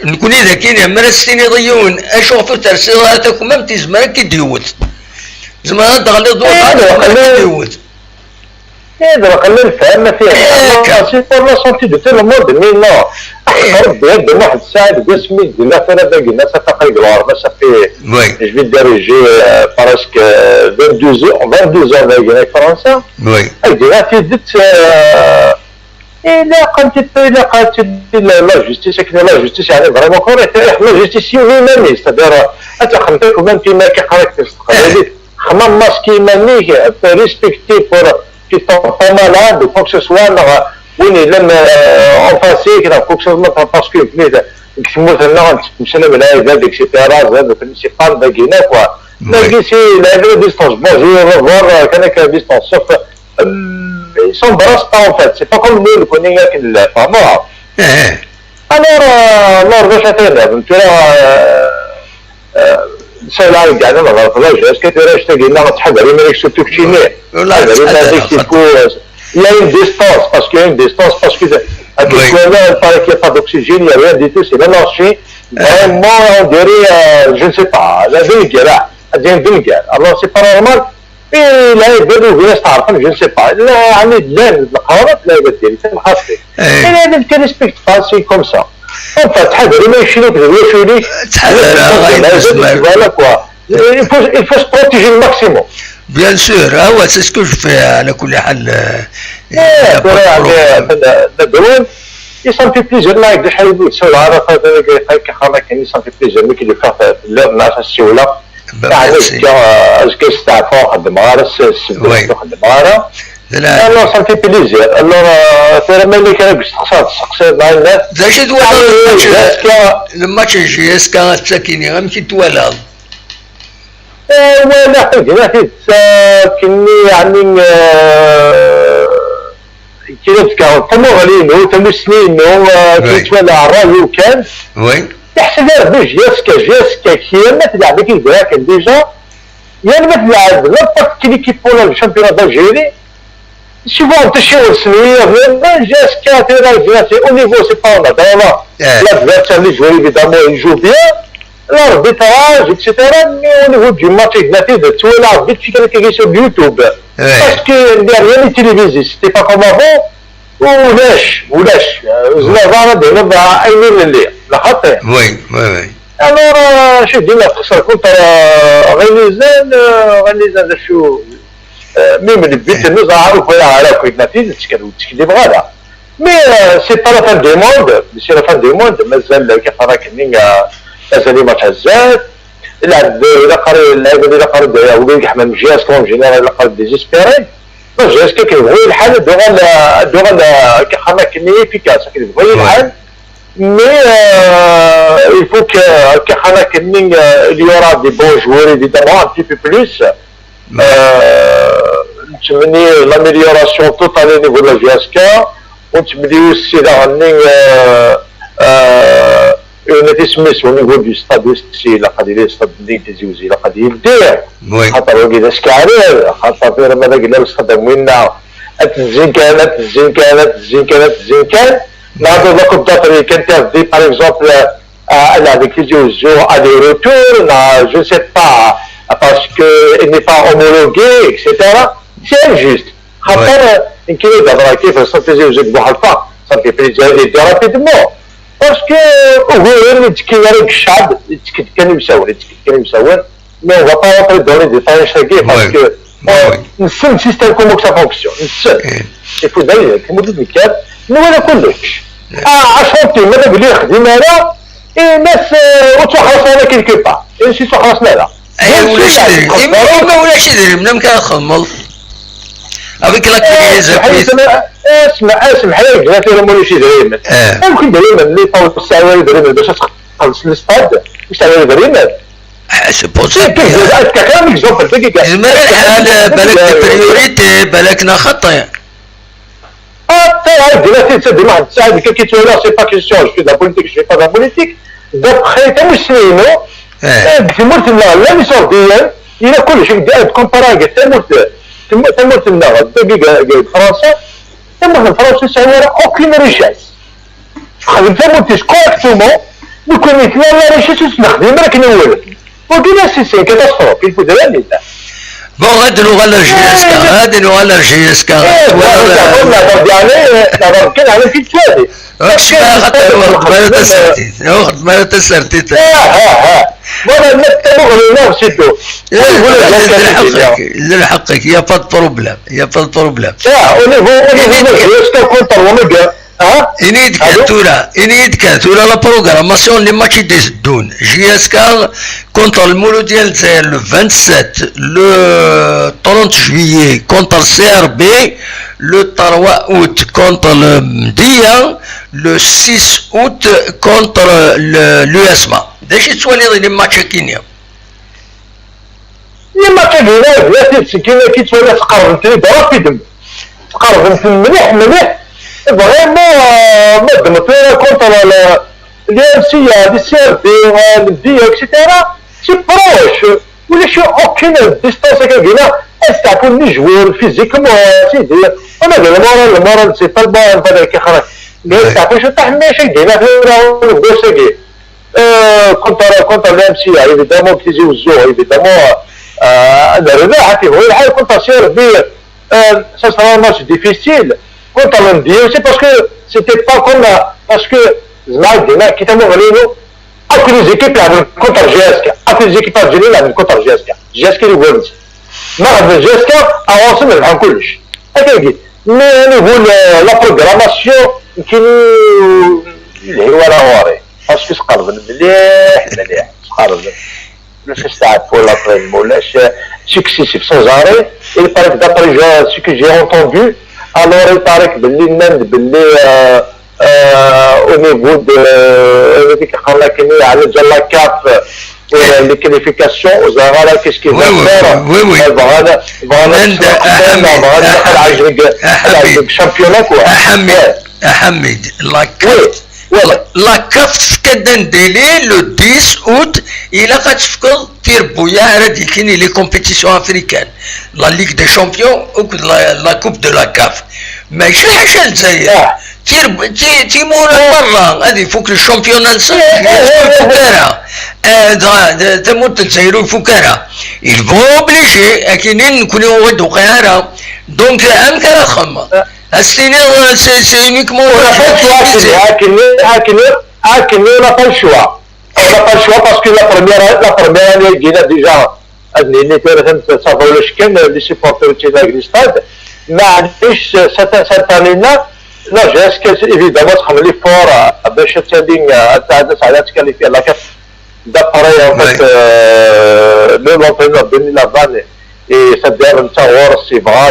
نكون إذا كاين مرستين يضيعون أشوفوا ترسيلاتكم ما تزمرك كديوت زمان تغلط وقت كديوت هذا قليل فهم فيها سي بور لا سونتي دو تو الموند مي نو بيد واحد الساعه قسمي لا فانا باقي الناس تقريبا ما صافي جو في ديريجي براسك 22 باقي في فرنسا وي ديرا في دت إلا قالت لا جوستيس لا جوستيس يعني فريمون كوريكت لا جوستيس يوناني ستادير أتخمتك ومن كيما كاركترستيك هذيك خمام ماسكي ماني ريسبكتي بور كي طون مالاد و كوك سوسوا وين لم اونفاسي كذا كوك سوسوا باسكو كتموت لنا نتمشى من هذا اكسيتيرا هذا سي با باقينا كوا باقي سي لا ديستونس بونجور فوار كان ديستونس سوف ils sont brassés pas en fait, c'est pas comme nous le connaissons avec le fameux. Alors باش تعرف انت سهل عليك يعني ما غلطناش اسكو ترى اشتاقينا تحضري مالكش تكتشيني ولا هذيك il y a une distance parce qu'il y a une distance parce que actuellement il paraît qu'il n'y a pas d'oxygène, il n'y a rien du tout, c'est mélangé vraiment on dirait je ne sais pas la dingue alors c'est pas normal. لا يبدو في ناس تعرفهم جو سي با لا يعني دلال القرارات لا يبدل تنحصي انا نبكي ريسبكت باسي كوم سا تحضري ما يشيلوك يشيلوك تحضر فوالا كوا il faut se protéger le maximum bien sûr هو سي سكو جو في على كل حال الدرون يصير في بليزير لايك دي حيدو تسول عرفات هكا خاطر كان يصير في بليزير ملي كيدير فيها الناس السيوله يعني اسكو استعفوا واحد المغاره السبب واحد المغاره لا لا صار في بليزير alors ترى ملي كان تسقسي مع الناس زاش تولى الماتش يجي اسكا الساكيني غيمشي توالى ولا حاجه كني يعني كيف تمو غالينو تمو سنينو كيتولى عرايو كان وي تحسب باش جاسكا كيما تلعب كي كان ديجا يعني ما تلعب لاباك كيليكيب ولا الشامبيون دالجيري سيفون انت شي سنيه جاسكا تيرا او نيفو سي با نضالا لا اللي جوي ايفيدامون يجو بيان l'arbitrage etc mais au niveau du match exactement de tout l'arbitre qui est sur YouTube parce que il n'y a rien de télévisé c'était pas comme avant ولاش زلافا دابا عينين الليل لاحظت وي الوغ شوف ديما تخسر كنت غنيزان شو ميم اللي بديت نزعرو فيها على كويتناتيز تكلم غادا مي سي با لا فان دو موند سي لا فان دو موند مازال كيف كنين مازال ما تهزات الا قرا اللعيبه اللي قرا وليد احمد مجياس كون جينيرال الا قرا ديزيسبيري جاس كيبغي الحال دوغال كيخرنا كمية افيكاس كيبغي الحال مي il faut que كيخرنا كمين il y aura des bons joueurs évidemment un petit peu plus نتمني l'amélioration totale au niveau de la GSK ونتمني aussi la running نتسمس au niveau du stade aussi لا قد يدير stade اللي تزوزي لا قد يبدع خاطر وكذا سكارير خاطر في رمضان قلنا نستخدم وينا التزين كان نعطي لكم داتري كان تاخدي باغ اكزومبل avec les joueurs aller-retour je sais pas parce que il n'est pas homologué etc c'est injuste خاطر يمكن دابا كيف صنتيزي وزيد بواحد الفرق صافي بليزير رابيدمون باسكو هو اللي تكيرك الشعب كانوا يساون مي on va pas rentrer dans les détails chaque parce que نسم سيستم كومو سا فونكسيون نسم يفو داير كيما ديكات ولا كلش 10 تيم ماذا بلي خدينا انا الناس وتخلصنا كيلكو با سي تخلصنا لا ولاش يدير منهم كنخمل avec la crise اسمح لي قلت لهم ولا شي دريم ممكن دريم اللي طول الساعه دريم باش تخلص الاستاد واش تاع دريم سي بوسيبل كلام اكزومبل دقيقه زعما الحال بالك بريوريتي بالك خطا دلوقتي تسد واحد الساعه كيتولى سي با كيسيون جو لا بوليتيك جو با لا بوليتيك دابخي تمسلينو تمرت لا ميسور ديال الى كل شيء داير كومبارا تمرت لنا دقيقه فرنسا تمرت فرنسا سايره اوكين ريشاس خدمت كوركتومون نكون لا ريشاس نخدم راك نولد وقيلا سي كاتاستروف الفو ديال بون غادي نوغال جيسكا غادي نوغال جيسكا يعني كان على في الثاني واش واخد ما تسرتيت وانا نتبغ نفسيتو يزل حقك يا با بروبليم يا با بروبليم إنيد كاتورا لا بروغراماسيون اللي ماتشي دون جي اس كا كونتر المولو ديال الجزائر لو 27 لو 30 جويي كونتر سي ار بي لو 3 اوت كونتر المدية لو 6 اوت كونتر لو اسما داش يتوالي لي ماتش كينيا لي ماتش كينيا كي تولي تقرب تقرب مليح vraiment maintenant contre l'UMC, les CRD, les DIA, etc. C'est proche. Vous n'avez aucune distance avec là. Est-ce que vous pouvez jouer physiquement? On a le moral, c'est pas le moral, qui est mais est-ce que vous pouvez jouer contre l'UMC, évidemment, qui joue, évidemment, le revers, contre CRD, ça sera un match difficile. Contre l'Indie, c'est parce que c'était pas comme parce que Zmaïdina qui t'a montré aucune équipe contre GSK, aucune équipe algérienne contre GSK, GSK les Worlds. Mais GSK avance même en couche. Mais niveau la programmation qui nous voilà ouais parce que c'est قرب مليح قرب le stade pour la prémoulage successif sans arrêt et par d'après ce que j'ai entendu. Alors, il paraît que au niveau de la CAF, les qualifications, aux Arabes, qu'est-ce qu'ils vont faire? Oui. championnat, quoi. Ahmed, la CAF كدندلي le 10 août il a قتفكر تيربويا هادي كاين لي كومبيتيسيون افريكان لا ليغ دي شامبيون او لا كوب دو لا كاف ماشي حاجه الجزائر تيمون برا هادي فوق الشامبيون فكرها تموت الجزائر الفكرة ils vont obliger اكينين نكونوا ودو قاهره دونك امكن خما السنين سي يونيكمون on n'a pas le choix. On n'a pas le choix parce que la première année, il y a déjà les supporters de la stade. Mais cette année-là, j'ai évidemment l'effort de se qualifier la CAF. D'après en fait, même l'entraîneur Denis Lavanne et cette dernière c'est vrai,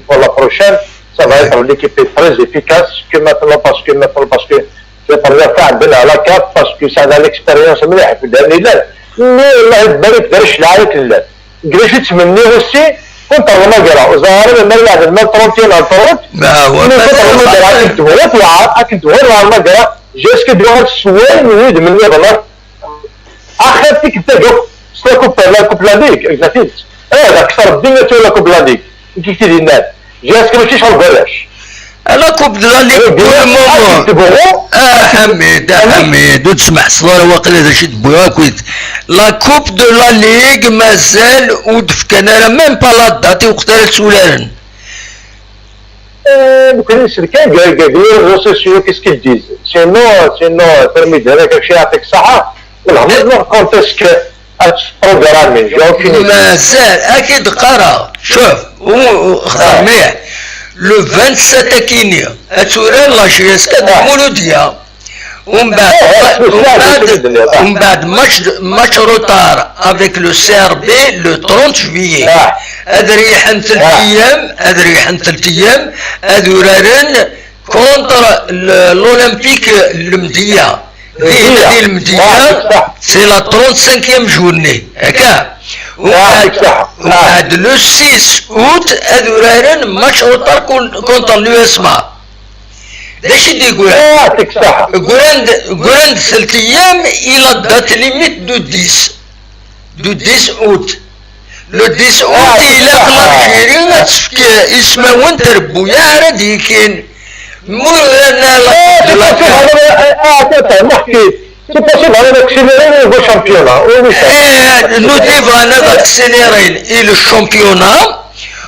pour la prochaine, ça va être l'équipe très efficace que maintenant parce que c'est pour la faire à la CAF parce que ça a l'expérience مليحة في الهلال mais الله يبارك دارش العيط لله قداش يتمنى aussi كنت والله قرا وزهر لما يلعب المال 30 على الطرد كنت والله قرا جاسك دوار السوين ويد من يضل اخر فيك تدق سلاكوب لا ليغ اكزاكتلي اكثر الدنيا تولى كوب لا ليغ كي تدير الناس جاسك ماشي شغل بلاش لا كوب دو لا ليغ بور مومون حميد وتسمح صغار واقيلا هذا شي تبوها كويت لا كوب دو لا ليغ مازال ودف كنارا ميم با لا داتي وقتها سولارن ممكن الشركات قالوا الريسيرشيو كيس كي ديز سينو ترميد هذاك الشيء يعطيك الصحه والهضره كونتسك بروغرامين مازال اكيد قرا شوف اختار مليح لو 27 كينيا اتوران لا جيسكا مولوديا ومن بعد ماتش روتار افيك لو سي ار بي لو 30 جويي هذا ريحن 3 ايام هذو رارن كونتر الاولمبيك المديه هذه المديه سي لا 35 جورني هكا وبعد لو 6 اوت هذو رارن ماتش روتار كونتر لو اسما داش يقول يعطيك الصحة غراند 3 ايام الى الدات ليميت دو 10 اوت لو 10 اوت الى الجيري تفك اسمه وين تربو يا ردي كاين نحكي سي بوسيبل انا اكسيليري نيفو شامبيونا nous devons accélérer le championnat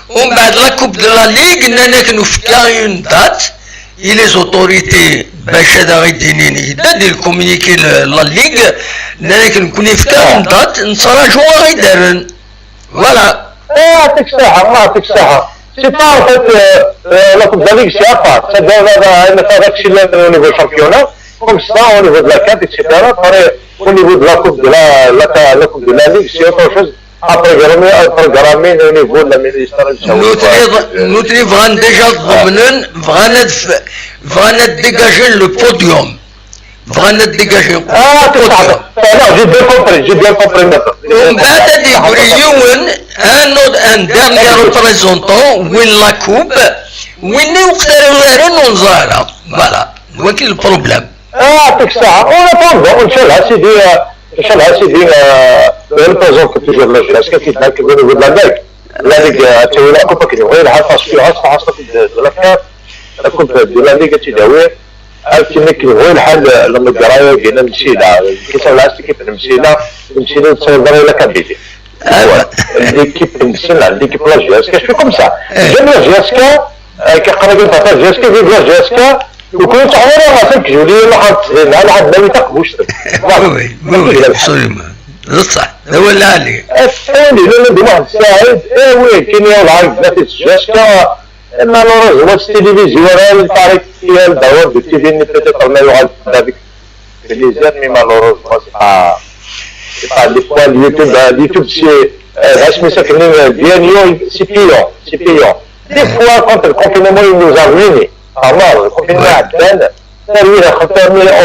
ومن بعد لا كوب دو لا ليغ اننا نفكا اون دات et les autorités باش هذا غيدينين يدير الكومونيكي لا ليغ اننا نكون نفكا اون دات نتراجعوا غيدارن فوالا. يعطيك الصحة يعطيك الصحة. سي با ان فيت لا كوب دو لا ليغ سي ابار سا دابا انا فاك اكسيليري au niveau championnat comme ça au niveau de la CAF etc. au niveau de la coupe de la coupe de la ligue c'est autre chose à programmer au niveau de la ministère. Nous devons déjà vraiment dégager le podium. Vraiment dégager le podium. Non, j'ai bien compris maintenant. Un dernier représentant win la coupe win voilà. Donc le problème. يعطيك الصحة. On attend إن شاء الله سيدي représente toujours la jeunesse qui est au niveau de la Ligue. La Ligue تسوي لها كوبا كتدوي لها خاصة de la CAF. La coupe de la Ligue تدوي كيما كيبغيو الحال لما القرايه ديالنا المسيله كيساو العسل كيف المسيله نتصور لا كابيتي. ليكيب المسيله ليكيب لا جياسكا شوي كوم سا. جاب لا جياسكا كيقرا كيف جياسكا في لا جياسكا وكنت عمري راسك جولي لا لعب ما تقبوش. وي ابسوليومون صح هو اللي عليه. الثاني لا واحد الساعد وي كاين العرض نفس جياسكا malheureusement cette télévisuelle paraît qu'il y a d'abord de TV peut-être on a eu avec les mais malheureusement c'est pas des fois YouTube c'est mais ça c'est payant des fois quand le confinement il nous a ruiné alors le confinement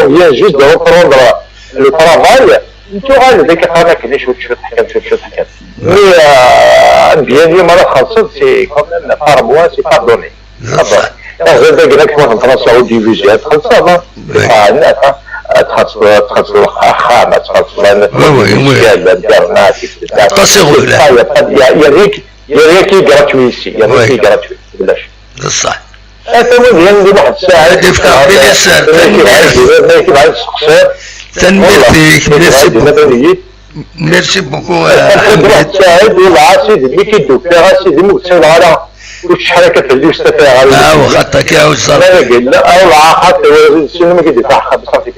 on vient juste de reprendre le travail tu vois le décalage qui est chaud mais bien sûr malheureusement c'est quand même par mois c'est pardonné. هذا قلنا كيف نتراسلوا ديفيزيون خلصنا تراسلوا خامة تراسلوا مشكل درنا تصيغوا له يا ريكي gratuit يا ريكي gratuit بلاش صح. المهم عندي واحد الساعة يفتح باليسار ميرسي بوكو حميد. سعيد والعاصي اللي كيدو فيها عاصي المغسل على وش حركة اللي استفاع على وخطك يا وزر لا او حتى السينما كيدفع بصافي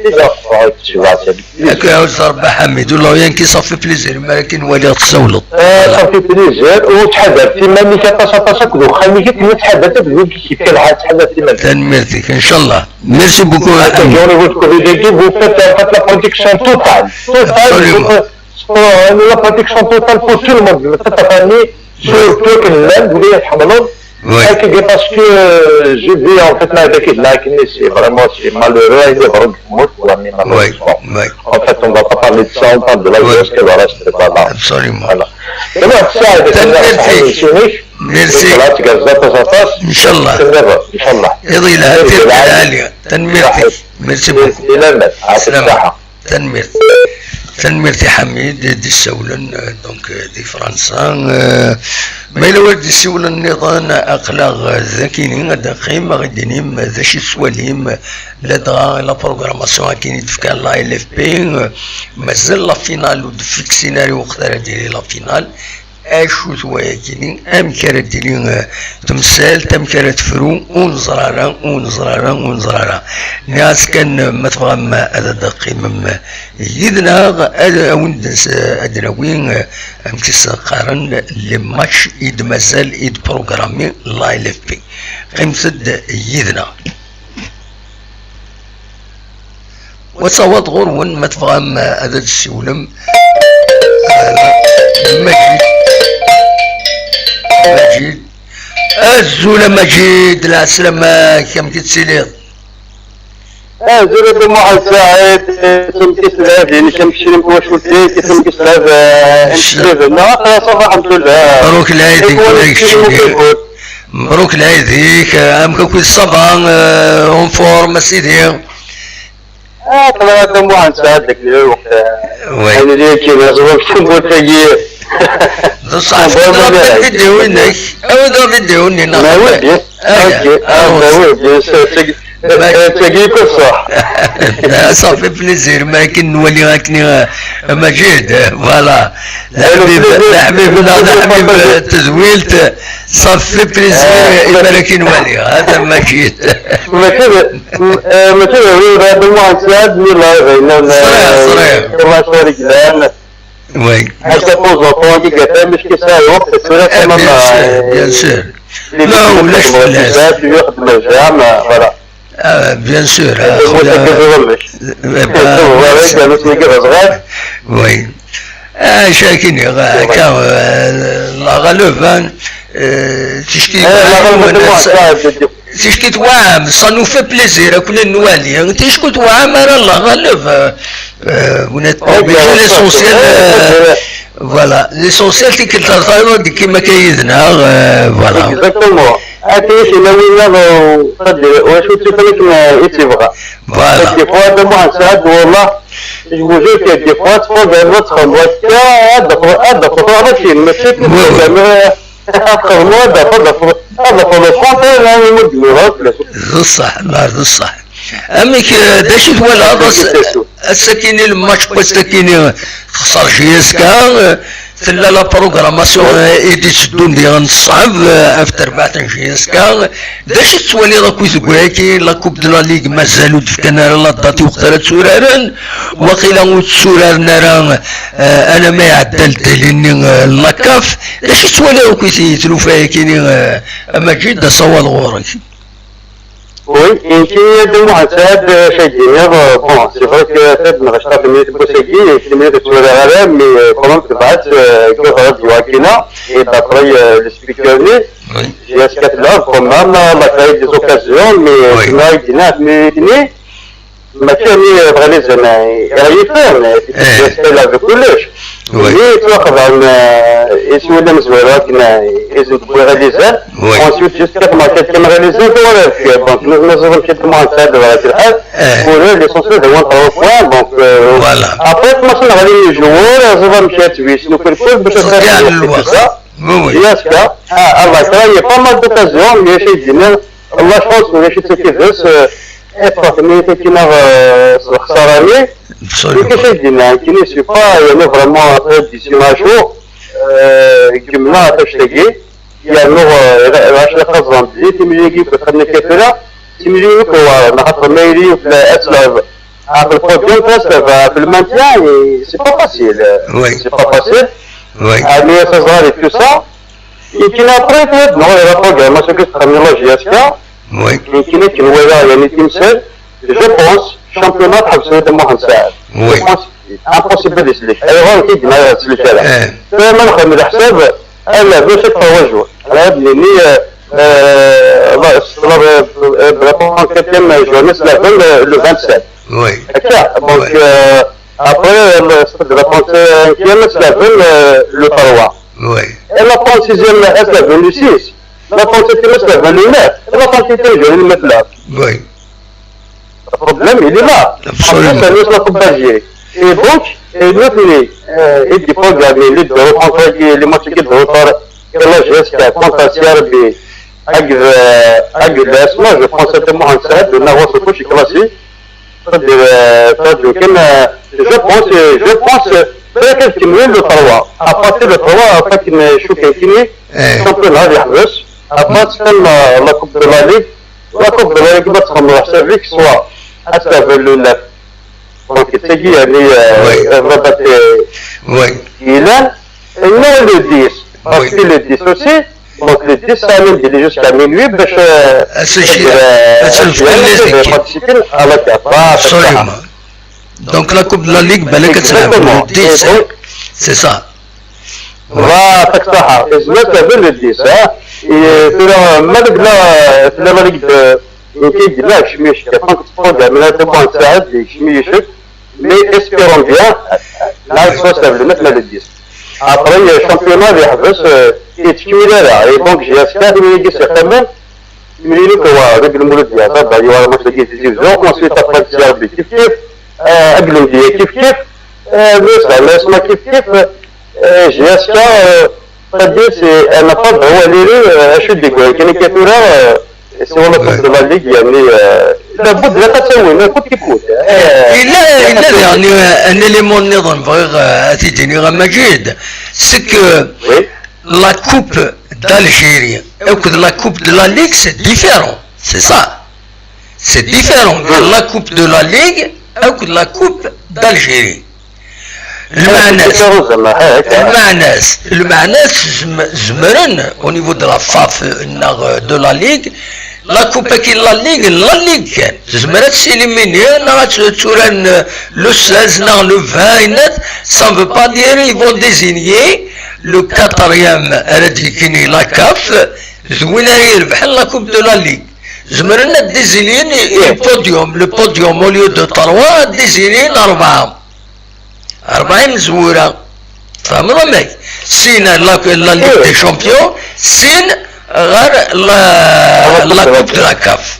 يا وزر بحميد والله ينكي صافي بليزير ولكن ولي تصولط صافي بليزير وتحدث ملي كتصاصا كدو خلي كتحدث بلي كيف كان تحدث تنمرتك ان شاء الله. ميرسي بوكو vous faites la protection totale la protection totale pour tout le monde cette famille surtout que l'Inde voulait être malade parce que je vis en fait avec la Guinée c'est vraiment c'est malheureux il y a vraiment malheureusement en fait on va pas parler de ça on parle de la violence qui va rester là absolument ميرسي ان شاء الله يضي لها تربية عالية تنميرتي ميرسي بوكو سلامة تنميرتي حميد دي السولن دونك دي فرنسا ما إلا ولد السولن نظام أقلاغ ذاكينين هذا قيمة غدينيم ذا شي سواليم لدغا لا بروغراماسيون كاين تفكان لا ال اف بي مازال لا فينال ودفيك سيناريو وقتها ديري لا فينال اشو ثوايا كاينين امكره ديالي تمثال تمكره تفرو ونزرارا ناس كان ما تفهم هذا دقيم يدنا هذا وندس ادراوين امكس قارن لي ماتش يد مازال يد بروغرامي لا ال اف بي قيمتد يدنا وتصوت غرون ما تفهم هذا السولم مجيد الزولة مجيد العسلامة كم تتسليط زولة محمد سعيد كم تسلاب يعني كم تشري مكوشولتي كم تسلاب لا صباح الحمد لله مبروك العيديك مبروك العيديك امك كل صباح اون فورم سيدي طلعت محمد سعيد لك الوقت انا ليك كيما تنقول تجي صح ضرب فيديو انك او ضرب فيديو اني ما ودي ما ودي تلاقيك صح. صافي بليزير ما كاين نولي هكني مجيد فوالا الحبيب التزويلت صافي بليزير يبارك نولي هذا مجيد. مثلا هذا المهندسات صريح وي حتى بوزوطون كي قال مش كيساوي وقت بيان سور لا ولاش فلاس يخدم الجامع فوالا بيان سور وي شاكيني كان لا غالوفان تشكي توام صنو في بليزير كنا نوالي تشكي توام انا الله غالوف ونت اوبيجي ليسونسيال فوالا ليسونسيال تيك الترطايو كيما كيدنا فوالا اكزاكتومون عطيش ناوي واش تفهمك يتبغى فوالا دي فوا دابا نساعد والله يقولوا لك دي فوا تفوق على تخلص هذا خطوه ماشي بصح لا بصح امك داش ولا السكيني الماتش السكيني خسر جيسكا تلا لا بروغراماسيون ايدي تشدون ديال الصعب افتر بعد جيسكا داش تولي راكو زكواكي لا كوب دو لا ليغ مازالو دفكنا لا داتي وقتها تسورارن وقيلا تسورارنا راه انا ما يعدل دليني لاكاف داش تولي راكو تلوفا كاينين اما جد صوال غورك. Oui, et qui est de moi, c'est chez Guinée, bon, c'est vrai que c'est une recherche de minutes pour Segui, et qui est sur la RLM, mais comment tu vas être, que va être Wakina, et d'après le speaker, j'ai escaté là, quand même, la créé des occasions, mais Guinée, ما كان بغى زعما يفهم يسال avec كلش وي تاخذ عن اسمه ده مزوره كنا اسم رياليزر ensuite jusqu'à ما كان رياليزر ولا دونك نظن كنت مع هذا الحال ولا ليسونسيال هو 3 بوان دونك فوالا ابريت مثلا غادي الجمهور زعما مشات شنو كنقول باش ترجع للوقت ياسكا الله كاين با مال دوكازيون اللي شي دينا الله شوز ولا شي تكيفاس effectivement كيما الخسراني كيفاش دينا كاين سي با يعني فريمون ديسيماجو كملنا تشتكي يعني واش خزن دي تملي كنا كثيره تملي هو نحط ميلي في اسلاف على البروبليم في المانتيان سي با فاسيل سي با فاسيل يعني تزاري تو سا يمكن ابري نو رابور ما سكت تكنولوجيا وي كاين كنويا يعني تمثال جو بونس شامبيونات حبسوا دمو هنساعد وي امبوسيبل يسلك ايوا كي ما يسلك هذا فما ناخذ من الحساب انا باش التوجه على بني الله يستر برابون كتم جونس لا لو 27 وي هكا دونك ابري برابون كيما سلافن لو 3 وي لا بون سيزيام اسلافن لو 6 la pensée مثلا بالمات la pensée ترجع للمثل وي البروبليم اللي لا حتى الناس لا تباجي اي دونك نوتلي يدي فوق يعني اللي دو كونتراكي اللي ما تكيد دو صار كلا جيسكا كونتاسيار بي اجل اسمه جو بونس سيتي مهندسات لنا هو كلشي كلاسي تدير كان جو بونس فاكر تمرين لو 3 ابارتي لو 3 فاكر شو كاين شامبيون هذا يحبس ابارت كان لا كوب دو لا ليغ لا كوب دو لا ليغ ما تخمر حساب فيك سوا حتى في لو 9 دونك تجي يعني ربط وي الى نو لو 10 باسكو لو 10 اوسي دونك لو 10 ça amène des jusqu'à minuit باش participer à la CAF absolument donc la coupe de la ligue بالك تلعب le 10 c'est ça لا تقطعها اسمها بين الديس ها مالك لا لا مالك يمكن لا شميش كان تفوق من هذا البوان تاعك شميشك مي اسبيرون بيان لا تسوسف مثل الديس ابري الشامبيونات يحبس يتكمل هذا دونك جي اسكات ملي يجي يخدم ملي هو رجل المولد ديال هذا يوا ما تجي تزيزو وانسيت ابري تجرب كيف كيف اقلم ديال كيف كيف مثلا اسمها كيف كيف جيسكا تدير سي انا فضل هو اللي اشد لك كاين كثيره سواء لا كوب دو لا ليغ يعني لابد لا تسوي ما كنت تفوت إلا يعني un élément نظام بغيغ تيجيني غا مجيد سك la coupe d'Algérie ou que la coupe de la Ligue c'est différent, c'est ça. C'est différent de la coupe de la Ligue ou que la coupe d'Algérie. المعناس زمرن au niveau de la FAF de la Ligue la coupe qui la Ligue كان زمرت s'éliminer le 16 le 20 ça ne veut pas dire ils vont désigner le 4e راديكيني la CAF زوين يربح la coupe de la Ligue زمرنا désigner le podium au lieu de 3 désigner 4 مزورة فهمنا ماك سين لا ليغ دي شامبيون سين غير لا كوب دو لا كاف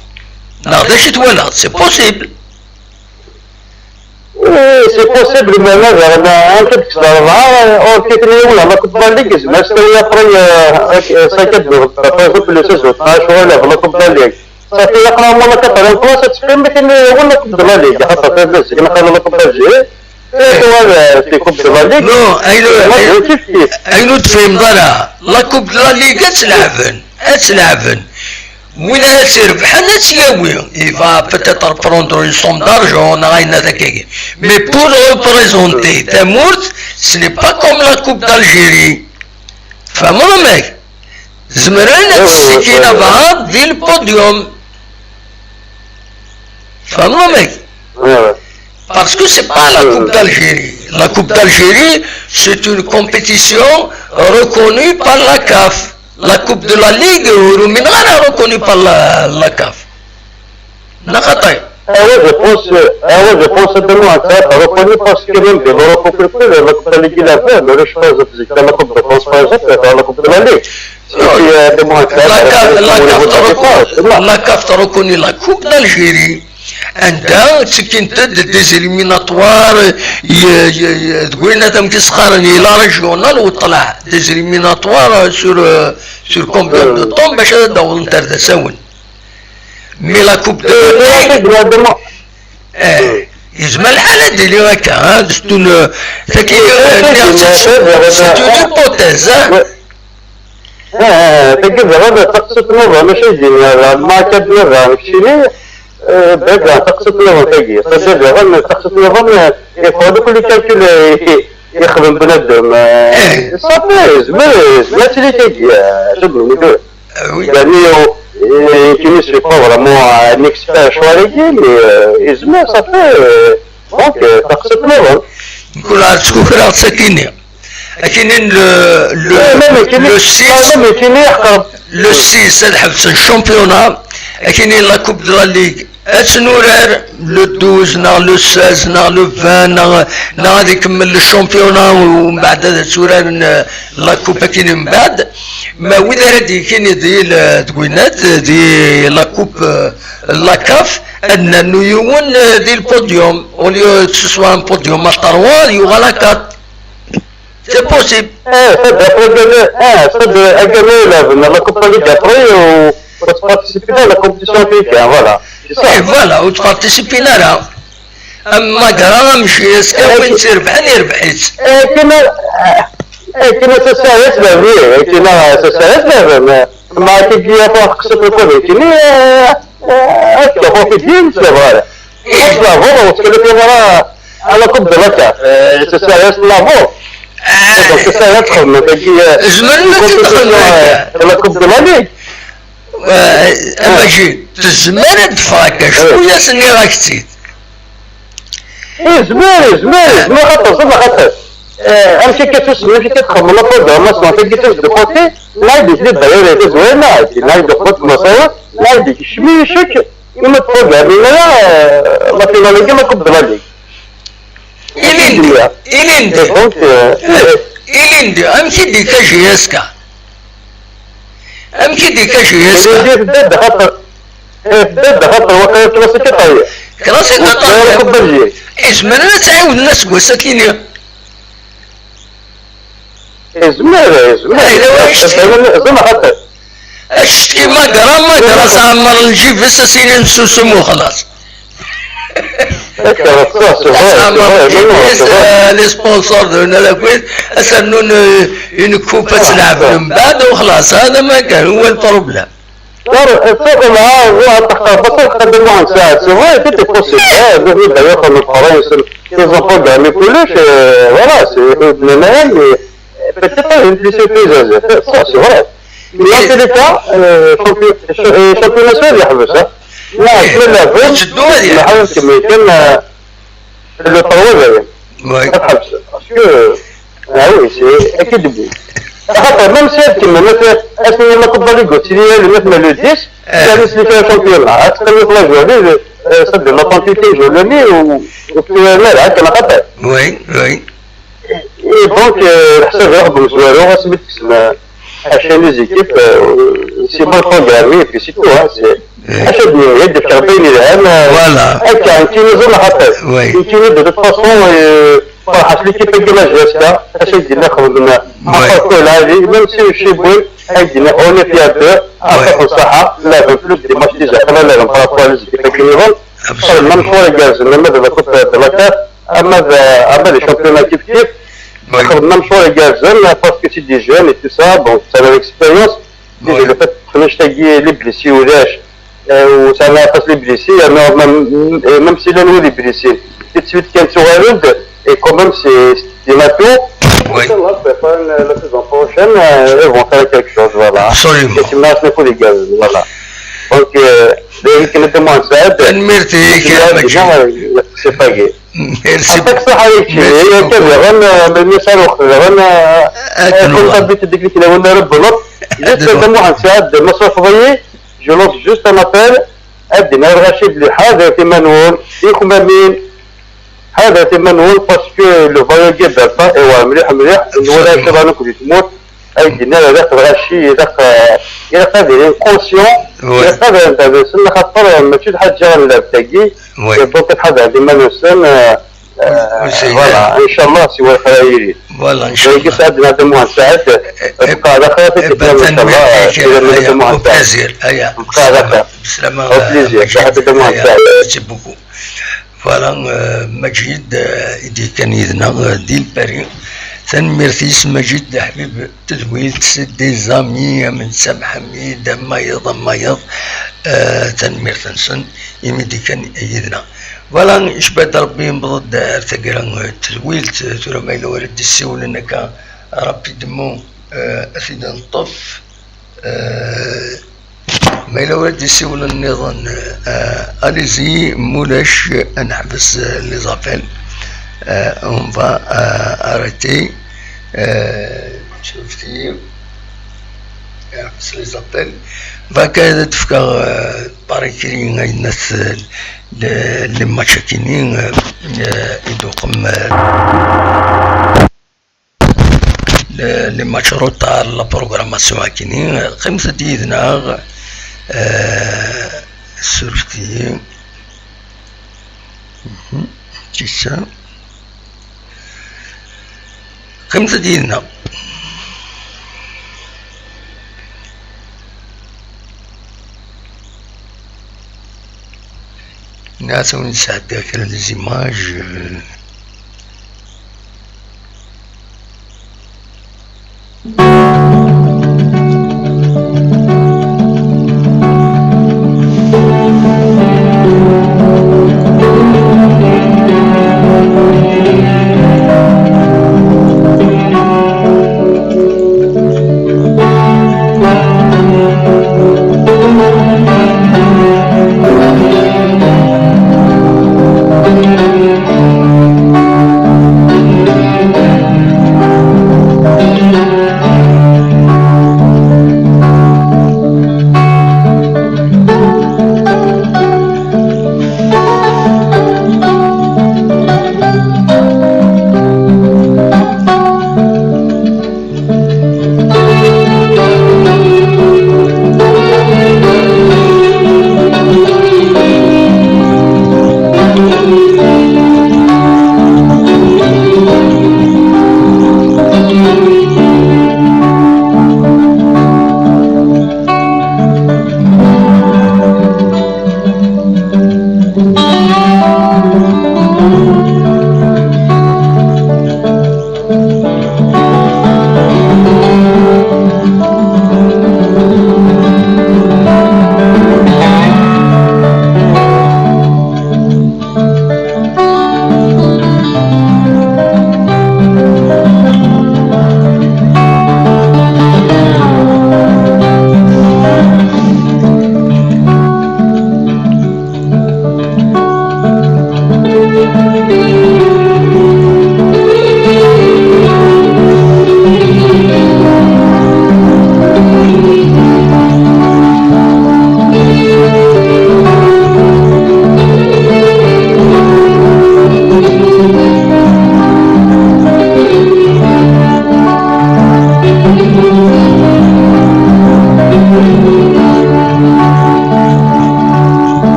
نقدرش تولد سي بوسيبل سي بوسيبل مي ماذا انا كنت او كيتني ولا لا كوب دو لا ليغ ما استوي ابري ساكت دو في لو سيزون 12 ولا في لا كوب دو لا ليغ صافي يقرا مالا كتر البلاصه تفهم بكن ولا كوب دو لا ليغ حتى في الناس كما قالوا لا كوب دو لا نو اينو تفهم ضرا لا كوب لا ليغ اتلعبن وين تربح انا تساوي يفا بتيتر بروندر اون سوم دارجون غاينا داكاكي مي بور ريبريزونتي تامورت سني با كوم لا كوب دالجيري فهمونا ماك زمرنا تسكينا بعض في البوديوم فهمونا ماك Parce que c'est pas la Coupe d'Algérie. La Coupe d'Algérie, c'est une compétition reconnue par la CAF. La Coupe de la Ligue est reconnue par la CAF. Nakatay. je pense que la CAF est reconnue parce que même de l'Europe la Coupe de la Ligue a fait, mais je pense que la Coupe de France, par exemple, la Coupe de la Ligue. La CAF a reconnu la Coupe d'Algérie. عندها كنت دي إليميناتوار تقول هذا كيسخرني لا ريجيونال وطلع دي إليميناتوار سور كومبيون دو طون باش هذا داول نتساون مي لا كوب دو يجمع الحالة ديالي هكا ستون سيتي اون هيبوتيز تقدر هذا تقصد نظر ماشي ديال ما كدير شي بقى تقصد له تجي صدق غن تقصد له غن يفوض كل كالكول يخدم بنادم صافي ما تجي تجي شنو نقول يعني كينيس في فورا مو نيكسبير شواليكي مي يزما صافي دونك تقصد له نقول على سكوكرا سكينه لكن لو 6 سلحف الشامبيونا لكن لا كوب دو لا ليغ اتنورر لو 12 ناغ لو 16 ناغ لو 20 ناغ غادي يكمل الشامبيونا ومن بعد هذا تورر لا كوب كاين من بعد ما وين هادي كاين ديال تكوينات دي لا كوب لا كاف ان نيون ديال البوديوم اوليو تسوا ان بوديوم 3 يوغا لا 4 C'est possible. C'est de gagner la Coupe de Ligue après ou participer à la compétition africaine, voilà. Et voilà, ou participer là. أما قرا مشي وين تربح أنا ربحت. كنا تساعدت به كنا تساعدت به ما تجي فوق قصة الكل كنا أكثر في الدين سبحانه. أصلا هو وتكلم مرة على كوب دلتا تساعدت لا هو. زمرنا تدخل لا كوب دلتا. أما جي تزمر تفاكر شوية سني راك تزيد. زمر خطر امشي كتوصل ماشي كتخمم لا بروغرام ما تجي تجد كوتي لا يديك لي الدراري زوينه لا يديك كوت مصايب لا يديك شميشك كما تفوق لا فيناليزي ما كوب دلالي إليندي امشي ديك جياسكا بدأ خطر وقت كلاسيكي طاير كلاسيكي طاير اسمنا تعاود الناس وساكيني زمر زعما خاطر اشتكي ما قرا ما راس عمر الجيب بس سيني نسوسم وخلاص لي سبونسور هنا لاكويت اسنون ينكفوا تلعب من بعد وخلاص هذا ما كان هو البروبليم الفرق معاه هو بطل خدموا عن ساعة سواء تدي بوسيبل يبدأ ياخذ من الفرنس يزنقوا ما يقولوش فوالا سي نورمال peut-être une surprise ça c'est vrai mais dans tous les cas championnat سوري يحبسها لا كلها فوز ما حاولش كما يمكن الطوابع يعني تحبسها باسكو وي سي اكيد بي خاطر ميم سيت كيما مثلا اسمي ما كبر قلت لي مثلا لو 10 كان اللي فيها شامبيون تقريبا لا جوري صدق لا كونتيتي جولوني وفي الملعب كما قطع وي وي اي دونك الحساب ياخذ بالزوار سميت عشان لي زيكيب سي بون بروغرامي في سيتو سي عشان يد في 40 العام فوالا هكا انت نزل حتى انت دو فاسون فرحت ليكيب كيما جاسكا اش يدير ناخذ لنا كل هذه ميم سي شي بوين عندنا اون فيها دو عطاو صحه لا بلوك دي ماتش ديجا قبل لا نبارا ليزيكيب كيما ميم شويه جالس ماذا كنت دلاكا اما لي شامبيون كيف كيف خدمنا مشوار جالسين باسكو سي دي جون اي تو سا دونك سا ليكسبيريونس ديجا لو فات خلاش تاقي لي بليسي ولاش وسانا فاس لي بليسي ميم سي لانو لي بليسي تسويت كان صغيرود اي كومام سي ستيماتو ان شاء الله la saison prochaine ils vont faire quelque chose voilà absolument c'est une nation pour les gars voilà donc يمكن نتمنى نساعد ميرتي كلامك سي باغي ميرسي عطاك صحة هي كذا غن المثال غن كنت بيت ديك اللي ولا رب لط جيت نتمنى نساعد مصرف ضيي جو لونس جوست ان ابل ادينا الغاشي بلي هذا تمنون فيكم مين هذا تمنون باسكو لو فواياجي دابا ايوا مليح مليح ولا شباب كنت تموت أيدينا ذاك الغشي ذاك هذه كونسيون هذا أنت سن خاطر ما تشد حاجة ولا بتجي فوق هذا ديما نسن فوالا إن شاء الله سوى الخيري فوالا إن شاء الله يسعد هذا مهندس سعد بقى هذا خاطر إن شاء الله بلازير أيا بسلامة هذا مهندس سعد بوكو فوالا مجيد إدي كان يدنا ديل باري تنميرتيس مجيد حبيب تدويلت دي زامي من سام حميد مايض تنمير تنسن يمدي كان يدنا فوالا اش بعد ربي نبض ارتقرا تدويلت ترى ما إلا ولد السول انك ربي دمو افيد نطف ما إلا ولد السول النظام اليزي مولاش نحبس لي زابيل on va arrêter شفتي les appels فكذا تفكر باريكرين الناس اللي مشاكلين يدوقم لي مشروع تاع لا بروغراماسيون كاينين خمسة ديدنا شفتي تيسا خمسة دينا ناس ونساعد ذاكرة لزيماج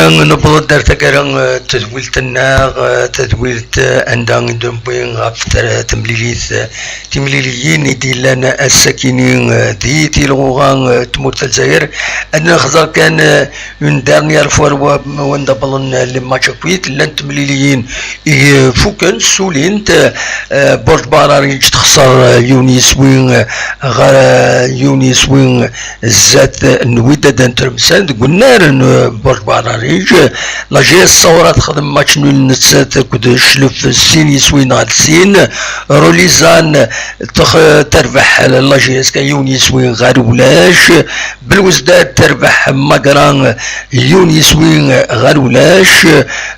نبض دار تقرا تدويلت الناغ تدويلت عندنا دمبين غفتر تمليليين دي لنا الساكنين دي تيلغوغان تموت الجزائر أنا خزر كان اون دارنيير فوا وندبلن لماتش كويت لان تمليليين فوكن سولين بورد باراري تخسر يونيس وين يونيس وين زات نويدا دانترمسان قلنا بورد باراري لا جي الصورة تخدم ماتش نول نتسات كود شلف السين يسوين غاد السين روليزان تربح لا جي اس كان يونيس وين غير ولاش بالوزداد تربح مقران يونيس وين غير ولاش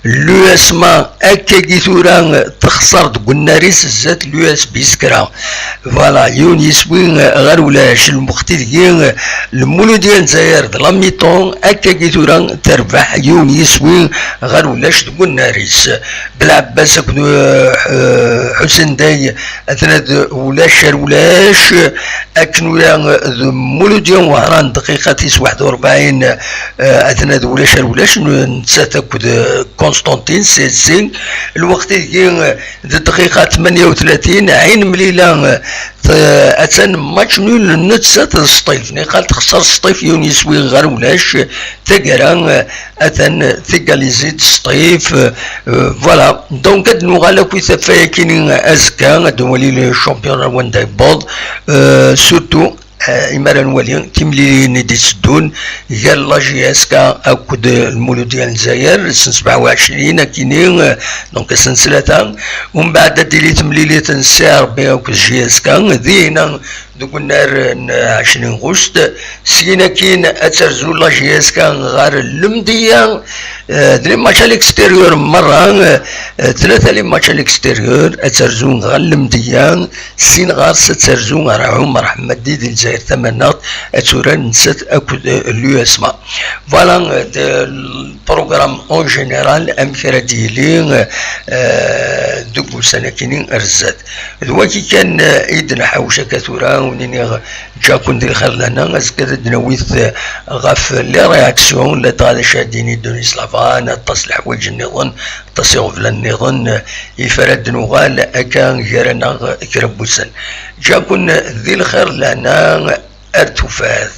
لو اسما اكا كيثوران تخسر قلنا ريس زات لو اس بيسكرا فوالا يونيس وين غير ولاش المختلفين المولوديان زاير د لاميطون اكا كيثوران تربح يونيس وين غير ولاش قلنا ريس بالعباس حسين داي اثناد ولاش اكنو مولوديان وهران دقيقة 41 اثناد ولاش نتساتك كونستانتين سيزين الوقت يجي دقيقة 38 عين مليلة أتن ماتش نول نتسات السطيف نقال تخسر السطيف يونيس وين غير ولاش تقرا أتن ثقاليزيت السطيف فوالا دونك هاد نوغالا كوي ثفايا كاينين أزكا دولي الشامبيون وان داي بود سورتو إمارة نولي تملي ندي سدون قال لا جي اس كا أكود المولودية الجزائر سن 27 كاينين دونك سن 3 ومن بعد ديلي تمليلي تنسار بها أكود جي اس كا ذينا دوك النار 20 غشت سينا كاين اترزو لا جي اس كا غير المدية دري ماتش الاكستيريور مرة 3 لي ماتش الاكستيريور اترزو غير المدية سين غير سترزو غير عمر حمد ديال الجزائر ثمانات اتوران نسات اكود لو اسما فوالا البروغرام اون جينيرال امثله ديالي دوك سنه كاينين ارزات دواكي كان ايدنا حوشه كثورا ونيني جا كون خير لنا اسكاد دنويت غاف لي رياكسيون لا طال شاديني دوني سلافان تصلح حوايج النظام تصيغ في النظام يفرد نوغال اكان جرنا كربوسن جا كون ذي الخير لنا ارتفاث